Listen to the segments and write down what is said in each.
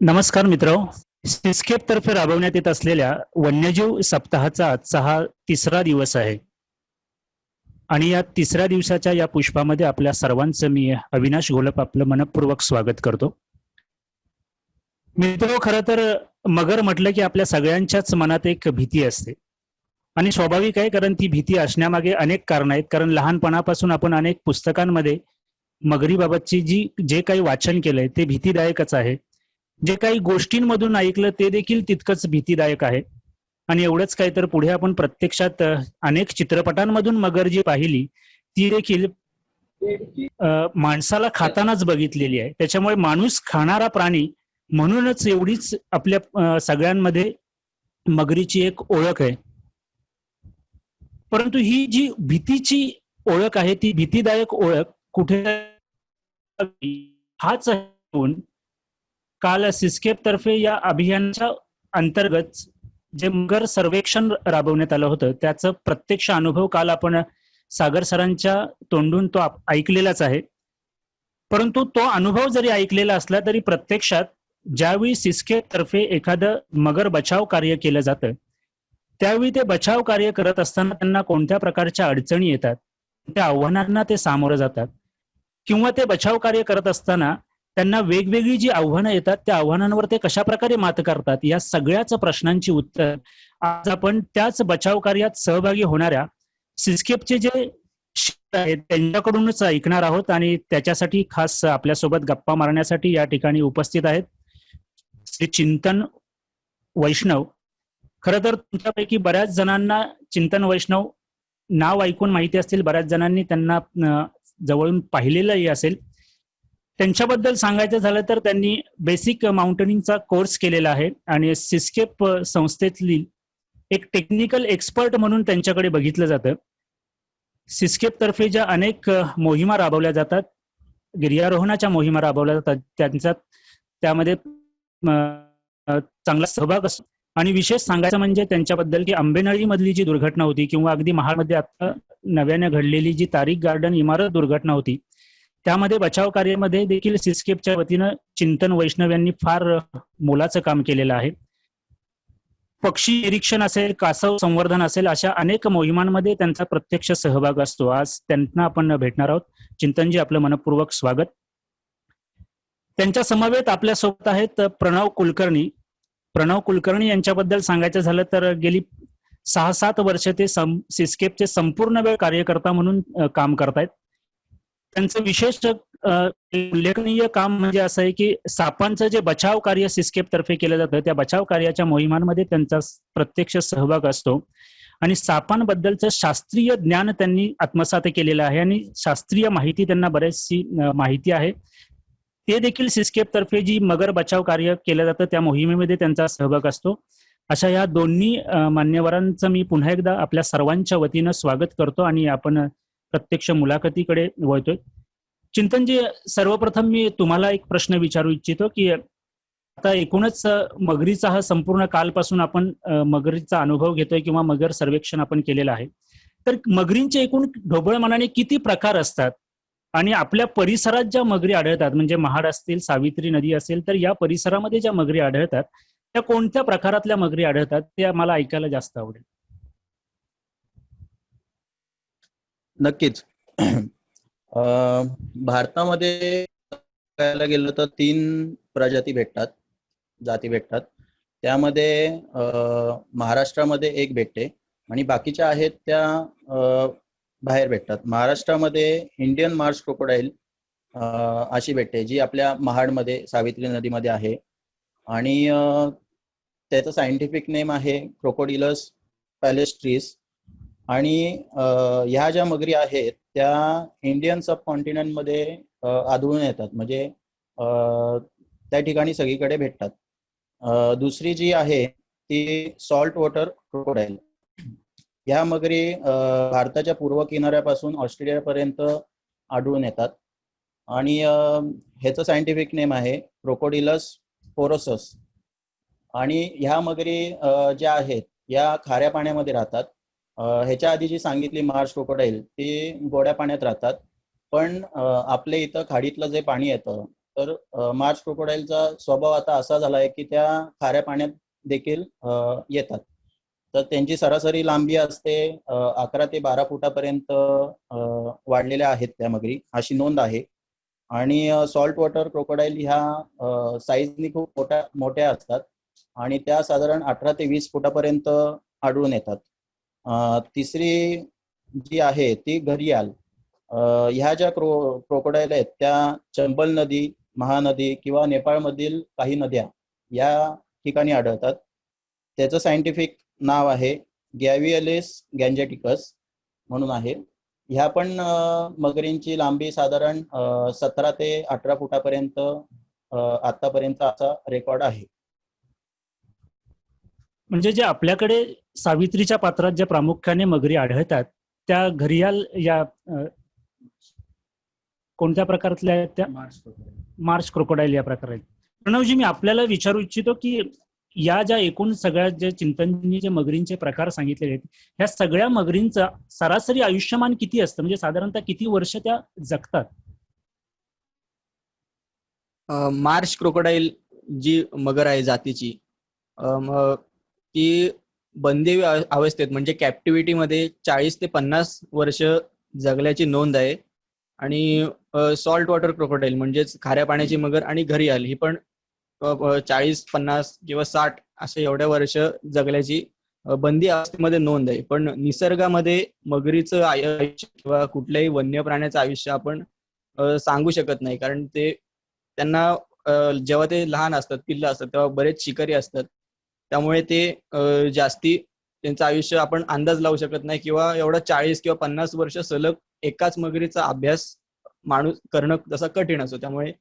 नमस्कार मित्रांनो. सिस्केप तर्फे राबवण्यात येत असलेल्या वन्यजीव सप्ताहाचा आजचा हा तिसरा दिवस आहे आणि या तिसऱ्या दिवसाच्या या पुष्पामध्ये आपल्या सर्वांचं मी अविनाश घोलप आपलं मनपूर्वक स्वागत करतो. मित्रांनो, खरं तर मगर म्हटलं की आपल्या सगळ्यांच्याच मनात एक भीती असते आणि स्वाभाविक आहे, कारण ती भीती असण्यामागे अनेक कारण आहेत. कारण लहानपणापासून आपण अनेक पुस्तकांमध्ये मगरीबाबतची जे काही वाचन केलंय ते भीतीदायकच आहे. जे काही गोष्टींमधून ऐकलं ते देखील तितकंच भीतीदायक आहे. आणि एवढंच काय, तर पुढे आपण प्रत्यक्षात अनेक चित्रपटांमधून मगर जी पाहिली ती देखील माणसाला खातानाच बघितलेली आहे. त्याच्यामुळे माणूस खाणारा प्राणी म्हणूनच एवढीच आपल्या सगळ्यांमध्ये मगरीची एक ओळख आहे. परंतु ही जी भीतीची ओळख आहे, ती भीतीदायक ओळख कुठे हाच काल सिस्केप तर्फे या अभियानाच्या अंतर्गत जे मगर सर्वेक्षण राबवण्यात आलं होतं त्याचं प्रत्यक्ष अनुभव काल आपण सागर सरांच्या तोंडून तो ऐकलेलाच आहे. परंतु तो अनुभव जरी ऐकलेला असला तरी प्रत्यक्षात ज्यावेळी सिस्केप तर्फे एखादं मगर बचाव कार्य केलं जातं त्यावेळी ते बचाव कार्य करत असताना त्यांना कोणत्या प्रकारच्या अडचणी येतात, त्या आव्हानांना ते सामोरं जातात, किंवा ते बचाव कार्य करत असताना त्यांना वेगवेगळी जी आव्हानं येतात त्या आव्हानांवर ते कशा प्रकारे मात करतात, या सगळ्याच प्रश्नांची उत्तर आज आपण त्याच बचाव कार्यात सहभागी होणाऱ्या सिस्केपचे जे आहेत त्यांच्याकडूनच ऐकणार आहोत. आणि त्याच्यासाठी खास आपल्यासोबत गप्पा मारण्यासाठी या ठिकाणी उपस्थित आहेत श्री चिंतन वैष्णव. खरं तर तुमच्यापैकी बऱ्याच जणांना चिंतन वैष्णव नाव ऐकून माहिती असतील, बऱ्याच जणांनी त्यांना जवळून पाहिलेलंही असेल. त्यांच्याबद्दल सांगायचं झालं तर त्यांनी बेसिक माउंटेनिंगचा कोर्स केलेला आहे आणि सिस्केप संस्थेतली एक टेक्निकल एक्सपर्ट म्हणून त्यांच्याकडे बघितलं जातं. सिस्केप तर्फे ज्या अनेक मोहिमा राबवल्या जातात, गिर्यारोहणाच्या मोहिमा राबवल्या जातात, त्यांचा त्यामध्ये चांगला सहभाग असतो. आणि विशेष सांगायचं म्हणजे त्यांच्याबद्दल की आंबेनळी मधली जी दुर्घटना होती किंवा अगदी महाडमध्ये आता नव्याने घडलेली जी तारीख गार्डन इमारत दुर्घटना होती त्यामध्ये बचाव कार्यामध्ये देखील सिस्केपच्या वतीनं चिंतन वैष्णव यांनी फार मोलाचं काम केलेलं आहे. पक्षी निरीक्षण असेल, कासव संवर्धन असेल, अशा अनेक मोहिमांमध्ये त्यांचा प्रत्यक्ष सहभाग असतो. आज त्यांना आपण भेटणार आहोत. चिंतनजी, आपलं मनपूर्वक स्वागत. त्यांच्या समवेत आपल्यासोबत आहेत प्रणव कुलकर्णी. प्रणव कुलकर्णी यांच्याबद्दल सांगायचं झालं तर गेली 6-7 वर्ष ते सिस्केपचे संपूर्ण वेळ कार्यकर्ता म्हणून काम करतायत. त्यांचं विशेष उल्लेखनीय काम म्हणजे असं आहे की सापांचं जे बचाव कार्य सिस्केप तर्फे केलं जातं त्या बचाव कार्याच्या मोहिमांमध्ये त्यांचा प्रत्यक्ष सहभाग असतो आणि सापांबद्दलचं शास्त्रीय ज्ञान त्यांनी आत्मसात केलेलं आहे आणि शास्त्रीय माहिती त्यांना बरेचशी माहिती आहे. ते देखील सिस्केप तर्फे जी मगर बचाव कार्य केलं जातं त्या मोहिमेमध्ये त्यांचा सहभाग असतो. अशा या दोन्ही मान्यवरांचं मी पुन्हा एकदा आपल्या सर्वांच्या वतीनं स्वागत करतो आणि आपण प्रत्यक्ष मुलाखतीकडे वळतोय. चिंतनजी, सर्वप्रथम मी तुम्हाला एक प्रश्न विचारू इच्छितो की आता एकूणच मगरीचा हा संपूर्ण कालपासून आपण मगरीचा अनुभव घेतोय किंवा मगर सर्वेक्षण आपण केलेलं आहे, तर मगरींचे एकूण ढोबळ मनाने किती प्रकार असतात आणि आपल्या परिसरात ज्या मगरी आढळतात, म्हणजे महाड असतील, सावित्री नदी असेल, तर या परिसरामध्ये ज्या मगरी आढळतात त्या कोणत्या प्रकारातल्या मगरी आढळतात ते मला ऐकायला जास्त आवडेल. नक्कीच. भारतामध्ये बघायला गेलं तर 3 प्रजाती भेटतात, जाती भेटतात. त्यामध्ये महाराष्ट्रामध्ये एक भेटते आणि बाकीच्या आहेत त्या बाहेर भेटतात. महाराष्ट्रामध्ये इंडियन मार्श क्रोकोडाईल अशी भेटते जी आपल्या महाडमध्ये सावित्री नदीमध्ये आहे आणि त्याचं सायंटिफिक नेम आहे क्रोकोडिलस पॅलेस्ट्रीस. आणि ह्या ज्या मगरी आहेत त्या इंडियन सबकॉन्टिनेंटमध्ये आढळून येतात, म्हणजे त्या ठिकाणी सगळीकडे भेटतात. दुसरी जी आहे ती सॉल्ट वॉटर क्रोकोडाईल. ह्या मगरी भारताच्या पूर्व किनाऱ्यापासून ऑस्ट्रेलियापर्यंत आढळून येतात आणि ह्याचं सायंटिफिक नेम आहे क्रोकोडिलस पोरोसस. आणि ह्या मगरी ज्या आहेत या खाऱ्या पाण्यामध्ये राहतात. ह्याच्या आधी जी सांगितली मार्श क्रोकोडाईल ती गोड्या पाण्यात राहतात, पण आपल्या इथं खाडीतलं जे पाणी येतं तर मार्श क्रोकोडाईलचा स्वभाव आता असा झाला आहे की त्या खाऱ्या पाण्यात देखील येतात. तर त्यांची सरासरी लांबी असते 11 ते 12 फुटापर्यंत वाढलेल्या आहेत त्या मगरी, अशी नोंद आहे. आणि सॉल्ट वॉटर क्रोकोडाईल ह्या साईजनी खूप मोठ्या असतात आणि त्या साधारण 18 ते 20 फुटापर्यंत आढळून येतात. तिसरी जी आहे ती घरियाल. ह्या ज्या क्रोकोडाईल आहेत त्या चंबल नदी, महानदी किंवा नेपाळमधील काही नद्या या ठिकाणी आढळतात. त्याचं सायंटिफिक नाव आहे गॅव्हिएलिस गॅंजेटिकस म्हणून आहे. ह्या पण मगरींची लांबी साधारण 17 ते 18 फुटापर्यंत आतापर्यंत असा रेकॉर्ड आहे. म्हणजे जे आपल्याकडे सावित्रीच्या पात्रात ज्या प्रामुख्याने मगरी आढळतात त्या घरियाल या कोणत्या प्रकारातल्या आहेत? त्या मार्श क्रोकोडाईल या प्रकार आहेत. प्रणवजी, मी आपल्याला विचारू इच्छितो की या ज्या एकूण सगळ्या जे चिंतननी जे मगरींचे प्रकार सांगितलेले आहेत, ह्या सगळ्या मगरींचं सरासरी आयुष्यमान किती असतं? म्हणजे साधारणतः किती वर्ष त्या जगतात? मार्श क्रोकोडाईल जी मगर आहे जातीची, ती बंदी अवस्थेत म्हणजे कॅप्टिव्हिटी मध्ये 40 ते 50 वर्ष जगल्याची नोंद आहे. आणि सॉल्ट वॉटर क्रोकोडाईल म्हणजेच खाऱ्या पाण्याची मगर आणि घरियाल ही पण 40, 50 किंवा 60 असे एवढ्या वर्ष जगल्याची बंदी अवस्थेमध्ये नोंद आहे. पण निसर्गामध्ये मगरीचं आयुष्य किंवा कुठल्याही वन्य प्राण्याचं आयुष्य आपण सांगू शकत नाही, कारण ते त्यांना जेव्हा ते लहान असतात, पिल्लं असतात, तेव्हा बरेच शिकारी असतात. त्यामुळे ते जास्ती त्यांचं आयुष्य आपण अंदाज लावू शकत नाही किंवा एवढा 40 किंवा 50 वर्ष सलग एकाच मगरीचा अभ्यास माणूस करणं तसा कठीण असतो. त्यामुळे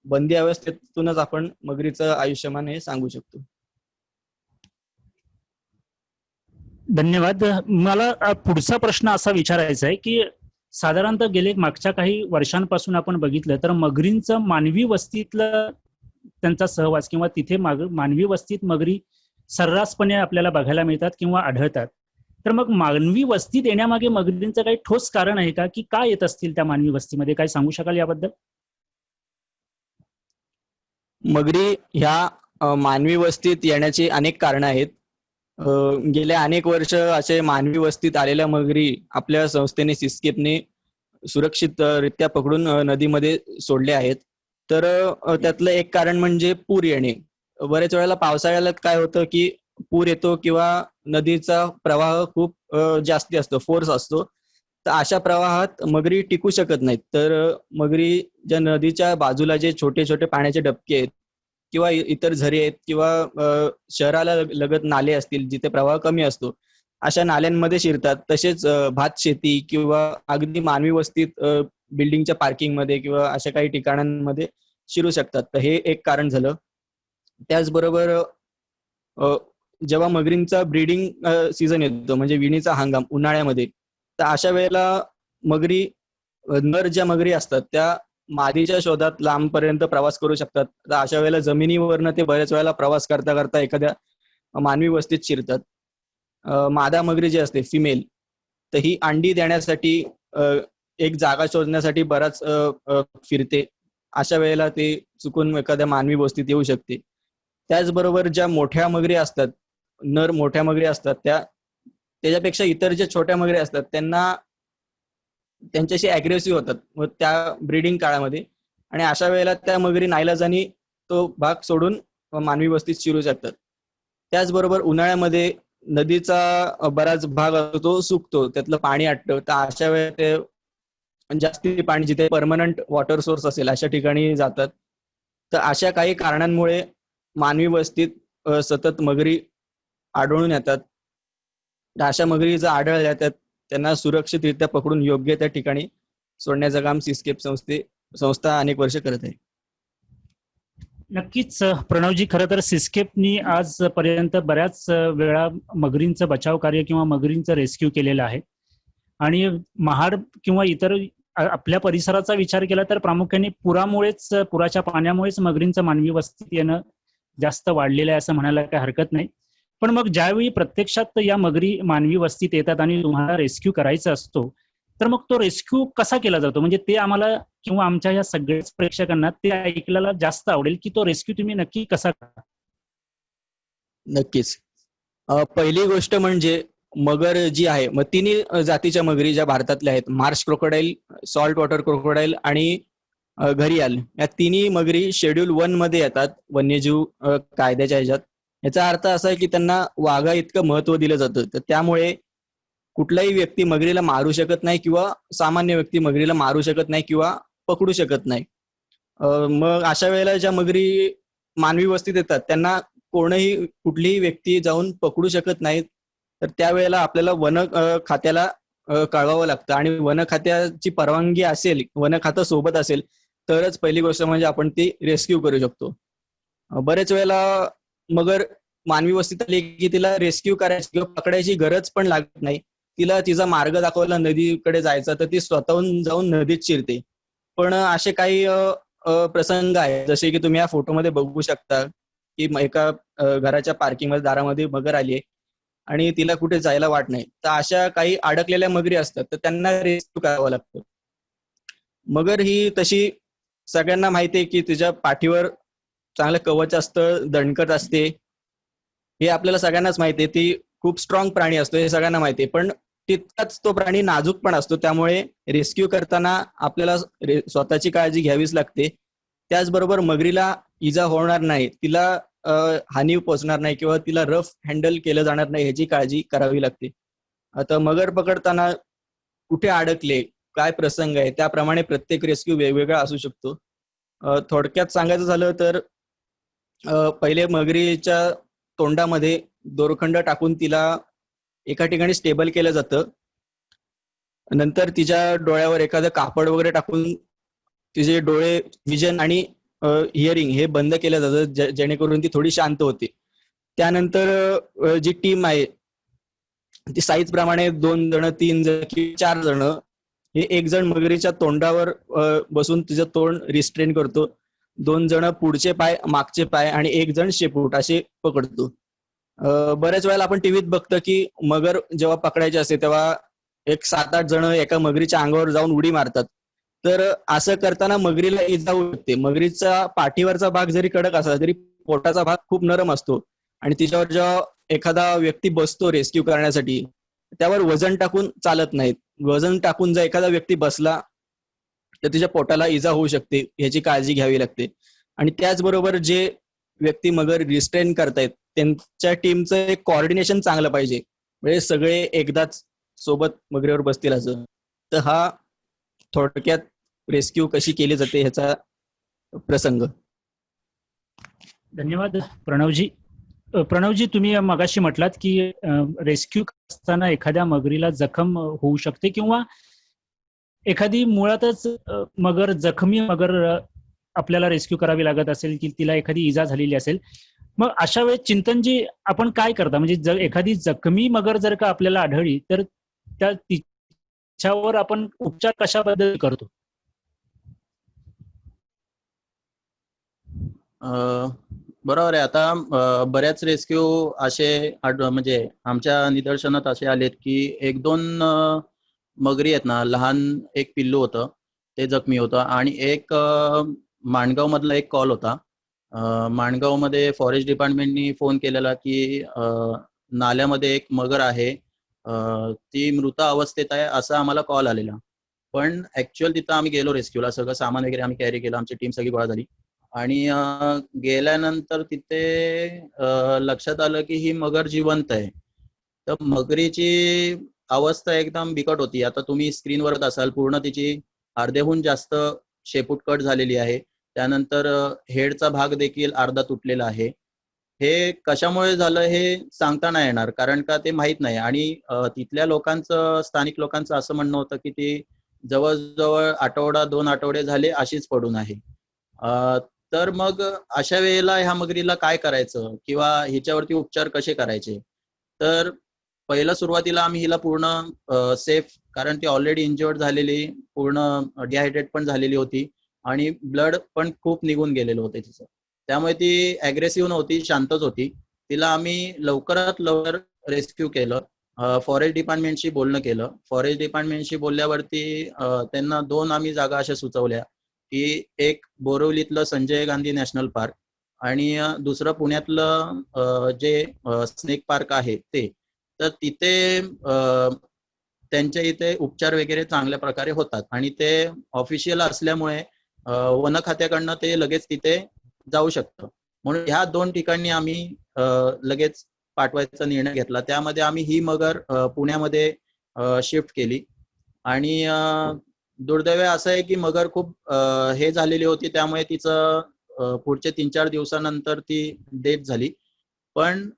बंदी अवस्थेतूनच आपण मगरीचं आयुष्यमान हे सांगू शकतो. धन्यवाद. मला पुढचा प्रश्न असा विचारायचा आहे की साधारणतः गेले मागच्या काही वर्षांपासून आपण बघितलं तर मगरींचं मानवी वस्तीतलं त्यांचा सहवास किंवा तिथे मानवी वस्तीत मगरी सर्रासपणे आपल्याला बघायला मिळतात किंवा आढळतात. तर मग मानवी वस्तीत येण्यामागे मगरींचं काही ठोस कारण आहे का, की काय येत असतील त्या मानवी वस्तीमध्ये? काय सांगू शकाल याबद्दल? मगरी ह्या मानवी वस्तीत येण्याची अनेक कारणं आहेत. गेल्या अनेक वर्ष असे मानवी वस्तीत आलेल्या मगरी आपल्या संस्थेने सिस्केपने सुरक्षितरित्या पकडून नदीमध्ये सोडले आहेत. तर त्यातलं एक कारण म्हणजे पूर येणे. बऱ्याच वेळेला पावसाळ्याला काय होतं की पूर येतो किंवा नदीचा प्रवाह खूप जास्ती असतो, फोर्स असतो. तर अशा प्रवाहात मगरी टिकू शकत नाहीत. तर मगरी ज्या नदीच्या बाजूला जे छोटे छोटे पाण्याचे डबके आहेत किंवा इतर झरे आहेत किंवा शहराला लगत नाले असतील जिथे प्रवाह कमी असतो, अशा नाल्यांमध्ये शिरतात. तसेच भात शेती किंवा अगदी मानवी वस्तीत बिल्डिंगच्या पार्किंगमध्ये किंवा अशा काही ठिकाणांमध्ये शिरू शकतात. तर हे एक कारण झालं. त्याचबरोबर जेव्हा मगरींचा ब्रीडिंग सीझन येतो म्हणजे विणीचा हंगाम उन्हाळ्यामध्ये, तर अशा वेळेला मगरी नर ज्या मगरी असतात त्या मादीच्या शोधात लांबपर्यंत प्रवास करू शकतात. तर अशा वेळेला जमिनीवरनं ते बऱ्याच वेळेला प्रवास करता करता एखाद्या मानवी वस्तीत शिरतात. मादा मगरी जी असते फिमेल, तर ही अंडी देण्यासाठी एक जागा शोधण्यासाठी बराच फिरते. अशा वेळेला ते चुकून एखाद्या मानवी वस्तीत येऊ शकते. त्याचबरोबर ज्या मोठ्या मगरी असतात, नर मोठ्या मगरी असतात, त्याच्यापेक्षा इतर ज्या छोट्या मगरी असतात त्यांना त्यांच्याशी अग्रेसिव्ह होतात व त्या ब्रीडिंग काळामध्ये, आणि अशा वेळेला त्या मगरी नाईलाजाने तो भाग सोडून मानवी वस्तीत शिरू शकतात. त्याचबरोबर उन्हाळ्यामध्ये नदीचा बराच भाग असतो तो सुकतो, त्यातलं पाणी आटतं. तर अशा वेळेला ते जास्ती पाणी जिथे परमनंट वॉटर सोर्स असेल अशा ठिकाणी जातात. तर अशा काही कारणांमुळे मानवी वस्तीत सतत मगरी आढळून येतात. अशा मगरी जर आढळल्या तर त्यांना सुरक्षितरित्या पकडून योग्य त्या ठिकाणी सोडण्याचं काम सिस्केप संस्था अनेक वर्ष करत आहे. नक्कीच प्रणवजी, खरं तर सिस्केपनी आजपर्यंत बऱ्याच वेळा मगरींचं बचाव कार्य किंवा मगरींचं रेस्क्यू केलेलं आहे. आणि महाड किंवा इतर आपल्या परिसराचा विचार केला तर प्रामुख्याने पुराच्या पाण्यामुळेच मगरींचं मानवी वस्तीत येणं जास्त वाढलेलं आहे असं म्हणायला काही हरकत नाही. पण मग ज्यावेळी प्रत्यक्षात या मगरी मानवी वस्तीत येतात आणि तुम्हाला रेस्क्यू करायचा असतो, तर मग तो रेस्क्यू कसा केला जातो, म्हणजे ते आम्हाला किंवा आमच्या या सगळ्याच प्रेक्षकांना ते ऐकायला जास्त आवडेल की तो रेस्क्यू तुम्ही नक्की कसा करता. नक्कीच. पहिली गोष्ट म्हणजे मगर जी आहे, मग तिन्ही जातीच्या मगरी ज्या भारतातल्या आहेत, Marsh crocodile, salt water crocodile आणि घरियाल, या तिन्ही मगरी शेड्यूल 1 मध्ये येतात वन्यजीव कायद्याच्या ह्याच्यात. याचा अर्थ असा आहे की त्यांना वाघा इतकं महत्व दिलं जातं, तर त्यामुळे कुठलाही व्यक्ती मगरीला मारू शकत नाही किंवा सामान्य व्यक्ती मगरीला मारू शकत नाही किंवा पकडू शकत नाही. मग अशा वेळेला ज्या मगरी मानवी वस्तीत येतात त्यांना कोणीही कुठलीही व्यक्ती जाऊन पकडू शकत नाहीत, तर त्यावेळेला आपल्याला खात्याला कळवावं लागतं आणि वन खात्याची परवानगी असेल, वन खातं सोबत असेल, तरच पहिली गोष्ट म्हणजे आपण ती रेस्क्यू करू शकतो. बरेच वेळेला मगर मानवी वस्तीत आली की तिला रेस्क्यू करायची किंवा पकडायची गरज पण लागत नाही. तिला तिचा मार्ग दाखवला नदीकडे जायचा तर ती स्वतःहून जाऊन नदीत शिरते. पण असे काही प्रसंग आहेत, जसे की तुम्ही या फोटोमध्ये बघू शकता की एका घराच्या पार्किंगमध्ये दारामध्ये मगर आली आहे आणि तिला कुठे जायला वाट नाही. तर अशा काही अडकलेल्या मगरी असतात, तर त्यांना रेस्क्यू करावं लागतं. मगर ही तशी सगळ्यांना माहिती आहे की तिच्या पाठीवर चांगलं कवच असतं, दणकट असते. हे आपल्याला सगळ्यांनाच माहिती आहे. ती खूप स्ट्रॉंग प्राणी असतो हे सगळ्यांना माहिती आहे. पण तितकाच तो प्राणी नाजूक पण असतो. त्यामुळे रेस्क्यू करताना आपल्याला स्वतःची काळजी घ्यावीच लागते. त्याचबरोबर मगरीला इजा होणार नाही, तिला हानी पोहोचणार नाही किंवा तिला रफ हँडल केलं जाणार नाही ह्याची काळजी करावी लागते. आता मगर पकडताना कुठे अडकले, काय प्रसंग आहे, त्याप्रमाणे प्रत्येक रेस्क्यू वेगवेगळा असू शकतो. थोडक्यात सांगायचं झालं तर पहिले मगरीच्या तोंडामध्ये दोरखंड टाकून तिला एका ठिकाणी स्टेबल केलं जातं. नंतर तिच्या डोळ्यावर एखादं कापड वगैरे टाकून तिचे डोळे, विजन आणि हिअरिंग हे बंद केलं जातं, जेणेकरून ती थोडी शांत होते. त्यानंतर जी टीम आहे ती साईज प्रमाणे 2 जण, 3 जण किंवा 4 जण, हे एक जण मगरीच्या तोंडावर बसून तिचं तोंड रिस्ट्रेन करतो. 2 जण पुढचे पाय, मागचे पाय आणि एक जण शेपूट असे पकडतो. बऱ्याच वेळेला आपण टीव्हीत बघतो की मगर जेव्हा पकडायची असते तेव्हा एक 7-8 जण एका मगरीच्या अंगावर जाऊन उडी मारतात. तर असं करताना मगरीला इजा होऊ शकते. मगरीचा पाठीवरचा भाग जरी कडक असला तरी पोटाचा भाग खूप नरम असतो आणि तिच्यावर जेव्हा एखादा व्यक्ती बसतो रेस्क्यू करण्यासाठी, त्यावर वजन टाकून चालत नाहीत. वजन टाकून जर एखादा व्यक्ती बसला तर तिच्या पोटाला इजा होऊ शकते, याची काळजी घ्यावी लागते. आणि त्याचबरोबर जे व्यक्ती मगर रिस्ट्रेन करतायत त्यांच्या टीमचं एक कोऑर्डिनेशन चांगलं पाहिजे, म्हणजे सगळे एकदाच सोबत मगरीवर बसतील असं. तर हा थोडक्यात रेस्क्यू कशी केली जाते ह्याचा प्रसंग. धन्यवाद प्रणवजी. प्रणवजी, तुम्ही मगाशी म्हटलात की रेस्क्यू असताना एखाद्या मगरीला जखम होऊ शकते किंवा एखादी मुळातच मगर जखमी मगर आपल्याला रेस्क्यू करावी लागत असेल की तिला एखादी इजा झालेली असेल. मग अशा वेळेस चिंतनजी आपण काय करता, म्हणजे जर एखादी जखमी मगर जर का आपल्याला आढळली तर तिच्यावर आपण उपचार कशा पद्धती करतो? बरोबर आहे. आता बऱ्याच रेस्क्यू असे म्हणजे आमच्या निदर्शनात असे आलेत की 1-2 मगरी आहेत ना, लहान एक पिल्लू होतं, ते जखमी होतं आणि एक माणगाव मधला एक कॉल होता. माणगावमध्ये फॉरेस्ट डिपार्टमेंटनी फोन केलेला की नाल्यामध्ये एक मगर आहे, ती मृत अवस्थेत आहे, असा आम्हाला कॉल आलेला. पण ऍक्च्युअल तिथं आम्ही गेलो रेस्क्यूला, सगळं सामान वगैरे आम्ही कॅरी केलं, आमची टीम सगळी गोळा झाली आणि गेल्यानंतर तिथे लक्षात आलं की ही मगर जिवंत आहे. तर मगरीची अवस्था एकदम बिकट होती. आता तुम्ही स्क्रीनवर असाल, पूर्ण तिची अर्ध्याहून जास्त शेपूट कट झालेली आहे. त्यानंतर हेडचा भाग देखील अर्धा तुटलेला आहे. हे कशामुळे झालं हे सांगता नाही येणार, कारण का ते माहित नाही. आणि तिथल्या लोकांचं, स्थानिक लोकांचं असं म्हणणं होतं की ती जवळजवळ आठवडा 2 आठवडे झाले अशीच पडून आहे. तर मग अशा वेळेला ह्या मगरीला काय करायचं किंवा हिच्यावरती उपचार कसे करायचे? तर पहिला सुरुवातीला आम्ही हिला पूर्ण सेफ, कारण ती ऑलरेडी इंजर्ड झालेली, पूर्ण डिहायड्रेट पण झालेली होती आणि ब्लड पण खूप निघून गेलेलं होतं तिचं. त्यामुळे ती अग्रेसिव्ह नव्हती, शांतच होती. तिला आम्ही लवकरात लवकर रेस्क्यू केलं फॉरेस्ट डिपार्टमेंटशी बोलणं केलं. फॉरेस्ट डिपार्टमेंटशी बोलल्यावरती त्यांना 2 आम्ही जागा अशा सुचवल्या, की एक बोरिवलीतलं संजय गांधी नॅशनल पार्क आणि दुसरं पुण्यातलं जे स्नेक पार्क आहे ते. तर तिथे त्यांच्या इथे उपचार वगैरे चांगल्या प्रकारे होतात आणि ते ऑफिशियल असल्यामुळे वन खात्याकडनं ते लगेच तिथे जाऊ शकतं. म्हणून ह्या 2 ठिकाणी आम्ही लगेच पाठवायचा निर्णय घेतला. त्यामध्ये आम्ही ही मगर पुण्यामध्ये शिफ्ट केली आणि दुर्दैव असं आहे की मगर खूप हे झालेली होती, त्यामुळे तिचं पुढचे 3-4 दिवसानंतर ती डेथ झाली. पण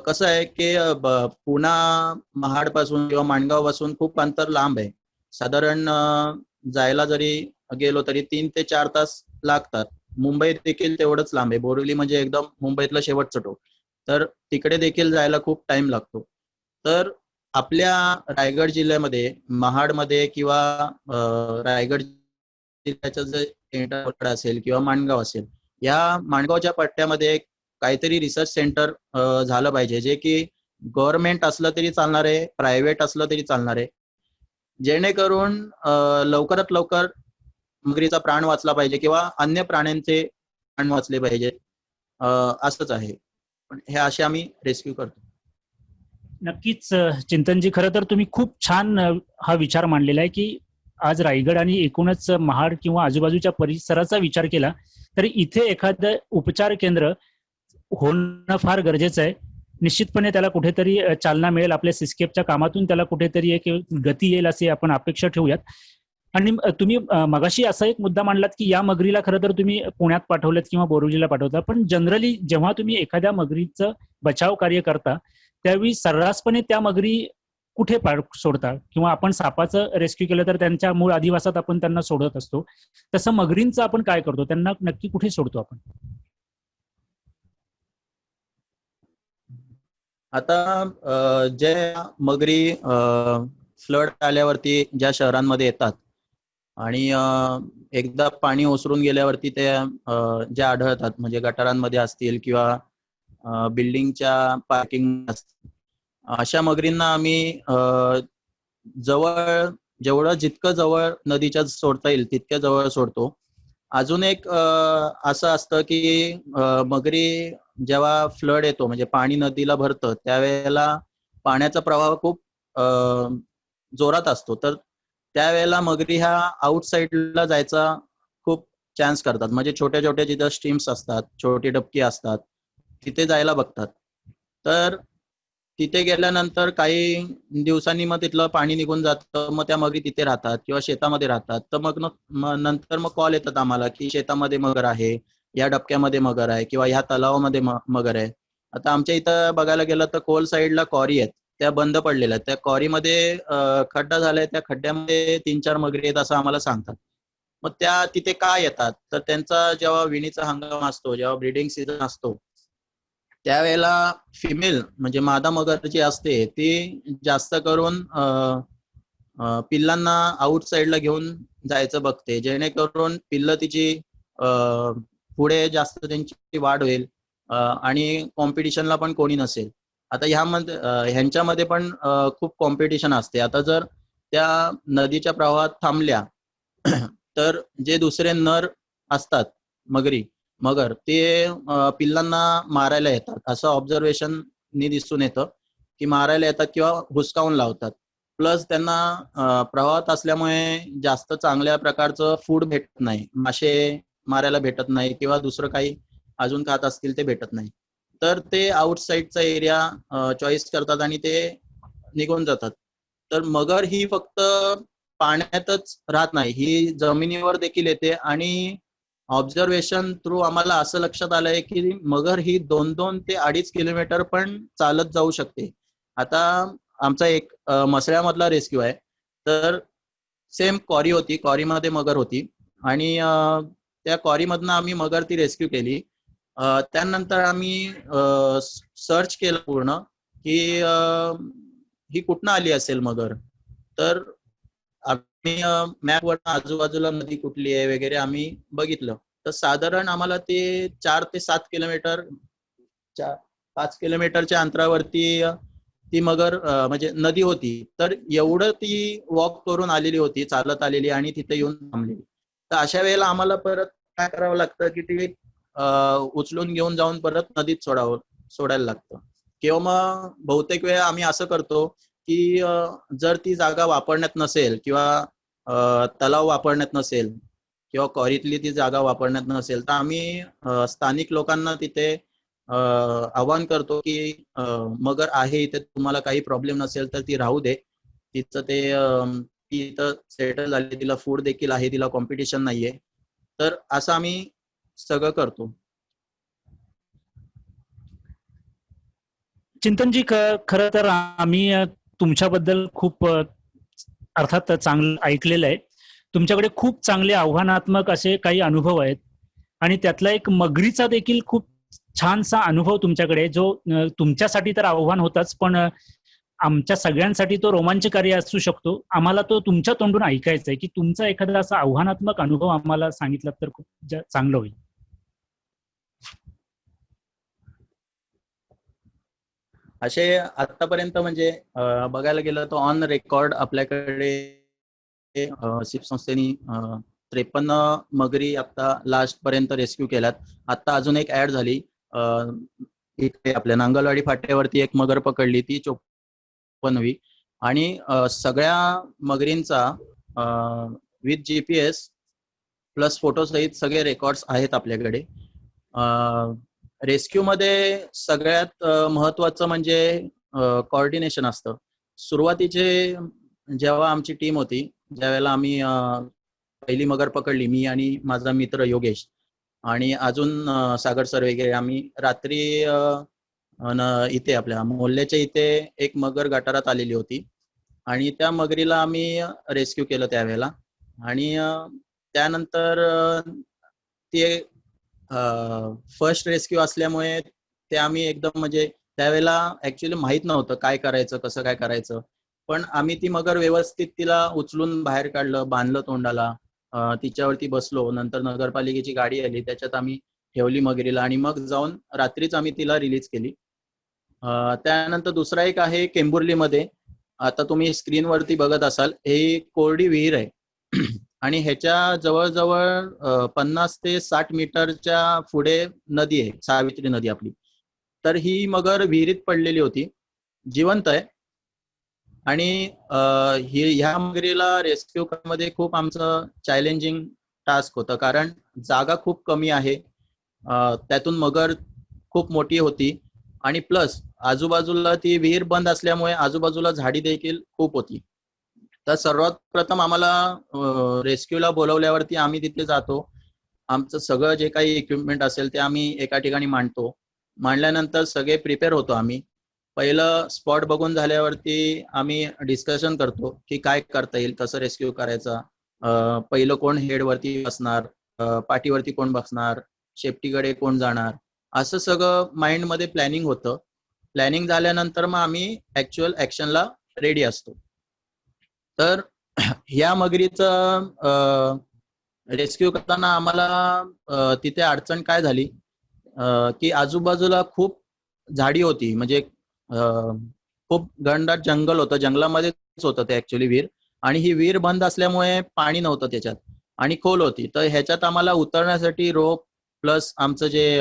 कसं आहे की पुणा महाड पासून किंवा माणगाव पासून खूप अंतर लांब आहे. साधारण जायला जरी गेलो तरी 3 ते 4 तास लागतात. मुंबई देखील तेवढंच लांब आहे. बोरिवली म्हणजे एकदम मुंबईतलं शेवटचं टोक. तर तिकडे देखील जायला खूप टाइम लागतो. तर आपल्या रायगड जिल्ह्यामध्ये महाडमध्ये किंवा रायगड जिल्ह्याचं जे इंटरवड असेल किंवा माणगाव असेल, या माणगावच्या पट्ट्यामध्ये काहीतरी रिसर्च सेंटर झालं पाहिजे, जे की गव्हर्नमेंट असलं तरी चालणार आहे, प्रायव्हेट असलं तरी चालणार आहे, जेणेकरून लवकरात लवकर मगरीचा प्राण वाचला पाहिजे किंवा अन्य प्राण्यांचे प्राण वाचले पाहिजे. असंच आहे. पण हे असे आम्ही रेस्क्यू करतो. नक्कीच चिंतनजी, खरं तर तुम्ही खूप छान हा विचार मांडलेला आहे की आज रायगड आणि एकूणच महाड किंवा आजूबाजूच्या परिसराचा विचार केला तरी इथे एखादं उपचार केंद्र होणं फार गरजेचं आहे. निश्चितपणे त्याला कुठेतरी चालना मिळेल, आपल्या सिस्केपच्या कामातून त्याला कुठेतरी एक गती येईल अशी आपण अपेक्षा ठेवूयात. आणि तुम्ही मगाशी असा एक मुद्दा मांडलात की या मगरीला खरं तर तुम्ही पुण्यात पाठवलेत किंवा बोरिवलीला पाठवता, पण जनरली जेव्हा तुम्ही एखाद्या मगरीचं बचाव कार्य करता त्यावेळी सर्रासपणे त्या मगरी कुठे सोडता, किंवा आपण सापाचं रेस्क्यू केलं तर त्यांच्या मूळ अधिवासात आपण त्यांना सोडत असतो, तसं मगरींचं आपण काय करतो, त्यांना नक्की कुठे सोडतो आपण? आता जे मगरी फ्लड आल्यावरती ज्या शहरांमध्ये येतात आणि एकदा पाणी ओसरून गेल्यावरती ते जे आढळतात, म्हणजे गटारांमध्ये असतील किंवा बिल्डिंगच्या पार्किंग असतील, अशा मगरींना आम्ही जवळ जेवढं जितकं जवळ नदीच्या सोडता येईल तितक्या जवळ सोडतो. अजून एक असं असतं की मगरी जेव्हा फ्लड येतो, म्हणजे पाणी नदीला भरतं, त्यावेळेला पाण्याचा प्रवाह खूप जोरात असतो. तर त्यावेळेला मगरी ह्या आउटसाईडला जायचा खूप चान्स करतात. म्हणजे छोट्या छोट्या जिथं स्ट्रीम्स असतात, छोटी डबकी असतात, तिथे जायला बघतात. तर तिथे गेल्यानंतर काही दिवसांनी मग तिथलं पाणी निघून जातं, मग त्या मगरी तिथे राहतात किंवा शेतामध्ये राहतात. तर नंतर मग कॉल येतात आम्हाला की शेतामध्ये मगर आहे, या डबक्यामध्ये मगर आहे किंवा ह्या तलावामध्ये मगर आहे. आता आमच्या इथं बघायला गेलं तर कोल साईडला कॉरी आहेत, त्या बंद पडलेल्या आहेत. त्या कॉरीमध्ये खड्डा झालाय, त्या खड्ड्यामध्ये 3-4 मगरी आहेत असं आम्हाला सांगतात. मग त्या तिथे का येतात, तर त्यांचा जेव्हा विणीचा हंगाम असतो, जेव्हा ब्रीडिंग सीझन असतो, त्यावेळेला फिमेल म्हणजे मादा मगर जी असते ती जास्त करून पिल्लांना आउटसाईडला घेऊन जायचं बघते, जेणेकरून पिल्लं तिची पुढे जास्त त्यांची वाढ होईल आणि कॉम्पिटिशनला पण कोणी नसेल. आता ह्यांच्यामध्ये पण खूप कॉम्पिटिशन असते. आता जर त्या नदीच्या प्रवाहात थांबल्या तर जे दुसरे नर असतात मगर ते पिल्लांना मारायला येतात. असं ऑब्झर्वेशननी दिसून येतं की मारायला येतात किंवा हुसकावून लावतात. प्लस त्यांना प्रवाहात असल्यामुळे जास्त चांगल्या प्रकारचं फूड भेटत नाही, मासे मारायला भेटत नाही किंवा दुसरं काही अजून खात असतील ते भेटत नाही. तर ते आउटसाईडचा एरिया चॉईस करतात आणि ते निघून जातात. तर मगर ही फक्त पाण्यातच राहत नाही, ही जमिनीवर देखील येते आणि ऑब्झर्वेशन थ्रू आम्हाला असं लक्षात आलंय की मगर ही 2-2 ते 2.5 किलोमीटर पण चालत जाऊ शकते. आता आमचा एक मसळ्यामधला रेस्क्यू आहे. तर सेम कॉरी होती, कॉरीमध्ये मगर होती आणि त्या कॉरीमधनं आम्ही मगर ती रेस्क्यू केली. त्यानंतर आम्ही सर्च केलं पूर्ण की ही कुठनं आली असेल मगर. तर आम्ही मॅपवर आजूबाजूला नदी कुठली आहे वगैरे आम्ही बघितलं. तर साधारण आम्हाला ते 4 ते 7 किलोमीटर 5 किलोमीटरच्या अंतरावरती ती मगर म्हणजे नदी होती, तर एवढं ती वॉक करून आलेली होती, चालत आलेली आणि तिथे येऊन थांबलेली. तर अशा वेळेला आम्हाला परत काय करावं लागतं की ती उचलून घेऊन जाऊन परत नदीत सोडायला लागतं. किंवा मग बहुतेक वेळा आम्ही असं करतो की जर ती जागा वापरण्यात नसेल किंवा तलाव वापरण्यात नसेल किंवा कॉरीतली ती जागा वापरण्यात नसेल, तर आम्ही स्थानिक लोकांना तिथे आवाहन करतो की मगर आहे इथे, तुम्हाला काही प्रॉब्लेम नसेल तर ती राहू दे. तिचं ते ती इथं सेटल झाली, तिला फूड देखील आहे, तिला कॉम्पिटिशन नाहीये. तर असं आम्ही सगळं करतो. चिंतनजी, खरं तर आम्ही तुमच्याबद्दल खूप अर्थात चांगलं ऐकलेलं आहे. तुमच्याकडे खूप चांगले आव्हानात्मक असे काही अनुभव आहेत आणि त्यातला एक मगरीचा देखील खूप छानसा अनुभव तुमच्याकडे आहे, जो तुमच्यासाठी तर आव्हान होताच, पण आमच्या सगळ्यांसाठी तो रोमांचकारी असू शकतो. आम्हाला तो तुमच्या तोंडून ऐकायचा आहे की तुमचा एखादा असा आव्हानात्मक अनुभव आम्हाला सांगितला तर खूप चांगलं होईल. असे आतापर्यंत म्हणजे बघायला गेलं तर ऑन रेकॉर्ड आपल्याकडे सिप संस्थेने 53 मगरी आता लास्ट पर्यंत रेस्क्यू केल्यात. आता अजून एक ऍड झाली, इथे आपल्या नांगलवाडी फाट्यावरती एक मगर पकडली, ती 54वी. आणि सगळ्या मगरींचा विथ GPS प्लस फोटो सहित सगळे रेकॉर्ड्स आहेत आपल्याकडे. रेस्क्यू मध्ये सगळ्यात महत्वाचं म्हणजे कोऑर्डिनेशन असतं. सुरुवातीचे जेव्हा आमची टीम होती, ज्यावेळेला आम्ही पहिली मगर पकडली, मी आणि माझा मित्र योगेश आणि अजून सागर सर वगैरे, आम्ही रात्री इथे आपल्या मोहल्ल्याच्या इथे एक मगर गटारात आलेली होती आणि त्या मगरीला आम्ही रेस्क्यू केलं त्यावेळेला. आणि त्यानंतर ते फर्स्ट रेस्क्यू असल्यामुळे ते आम्ही एकदम म्हणजे त्यावेळेला ऍक्च्युली माहित नव्हतं काय करायचं, कसं काय करायचं. पण आम्ही ती मगर व्यवस्थित तिला उचलून बाहेर काढलं, बांधलं तोंडाला, तिच्यावरती बसलो. नंतर नगरपालिकेची गाडी आली, त्याच्यात आम्ही ठेवली मगरीला आणि मग जाऊन रात्रीच आम्ही तिला रिलीज केली. त्यानंतर दुसरा एक आहे केंबुर्लीमध्ये. आता तुम्ही स्क्रीनवरती बघत असाल, हे कोरडी विहीर आहे आणि ह्याच्या जवळजवळ 50 ते 60 मीटरच्या पुढे नदी आहे, सावित्री नदी आपली. तर ही मगर विहिरीत पडलेली होती, जिवंत आहे. आणि ह्या मगरीला रेस्क्यू करण्यामध्ये खूप आमचं चॅलेंजिंग टास्क होतं, कारण जागा खूप कमी आहे. त्यातून मगर खूप मोठी होती आणि प्लस आजूबाजूला ती विहीर बंद असल्यामुळे आजूबाजूला झाडी देखील खूप होती. तर सर्वात प्रथम आम्हाला रेस्क्यूला बोलवल्यावरती आम्ही तिथे जातो. आमचं सगळं जे काही इक्विपमेंट असेल ते आम्ही एका ठिकाणी मांडतो. मांडल्यानंतर सगळे प्रिपेअर होतो आम्ही. पहिलं स्पॉट बघून झाल्यावरती आम्ही डिस्कशन करतो की काय करता येईल, कसं रेस्क्यू करायचा. पहिलं कोण हेडवरती बसणार, पाठीवरती कोण बसणार, शेफ्टीकडे कोण जाणार, असं सगळं माइंडमध्ये प्लॅनिंग होतं. प्लॅनिंग झाल्यानंतर मग आम्ही ऍक्च्युअल ऍक्शनला रेडी असतो. तर ह्या मगरीचं रेस्क्यू करताना आम्हाला तिथे अडचण काय झाली की आजूबाजूला खूप झाडी होती, म्हणजे खूप घनदाट जंगल होतं, जंगलामध्येच होतं ते ऍक्च्युली विहीर. आणि ही विहीर बंद असल्यामुळे पाणी नव्हतं त्याच्यात आणि खोल होती. तर ह्याच्यात आम्हाला उतरण्यासाठी रोप प्लस आमचं जे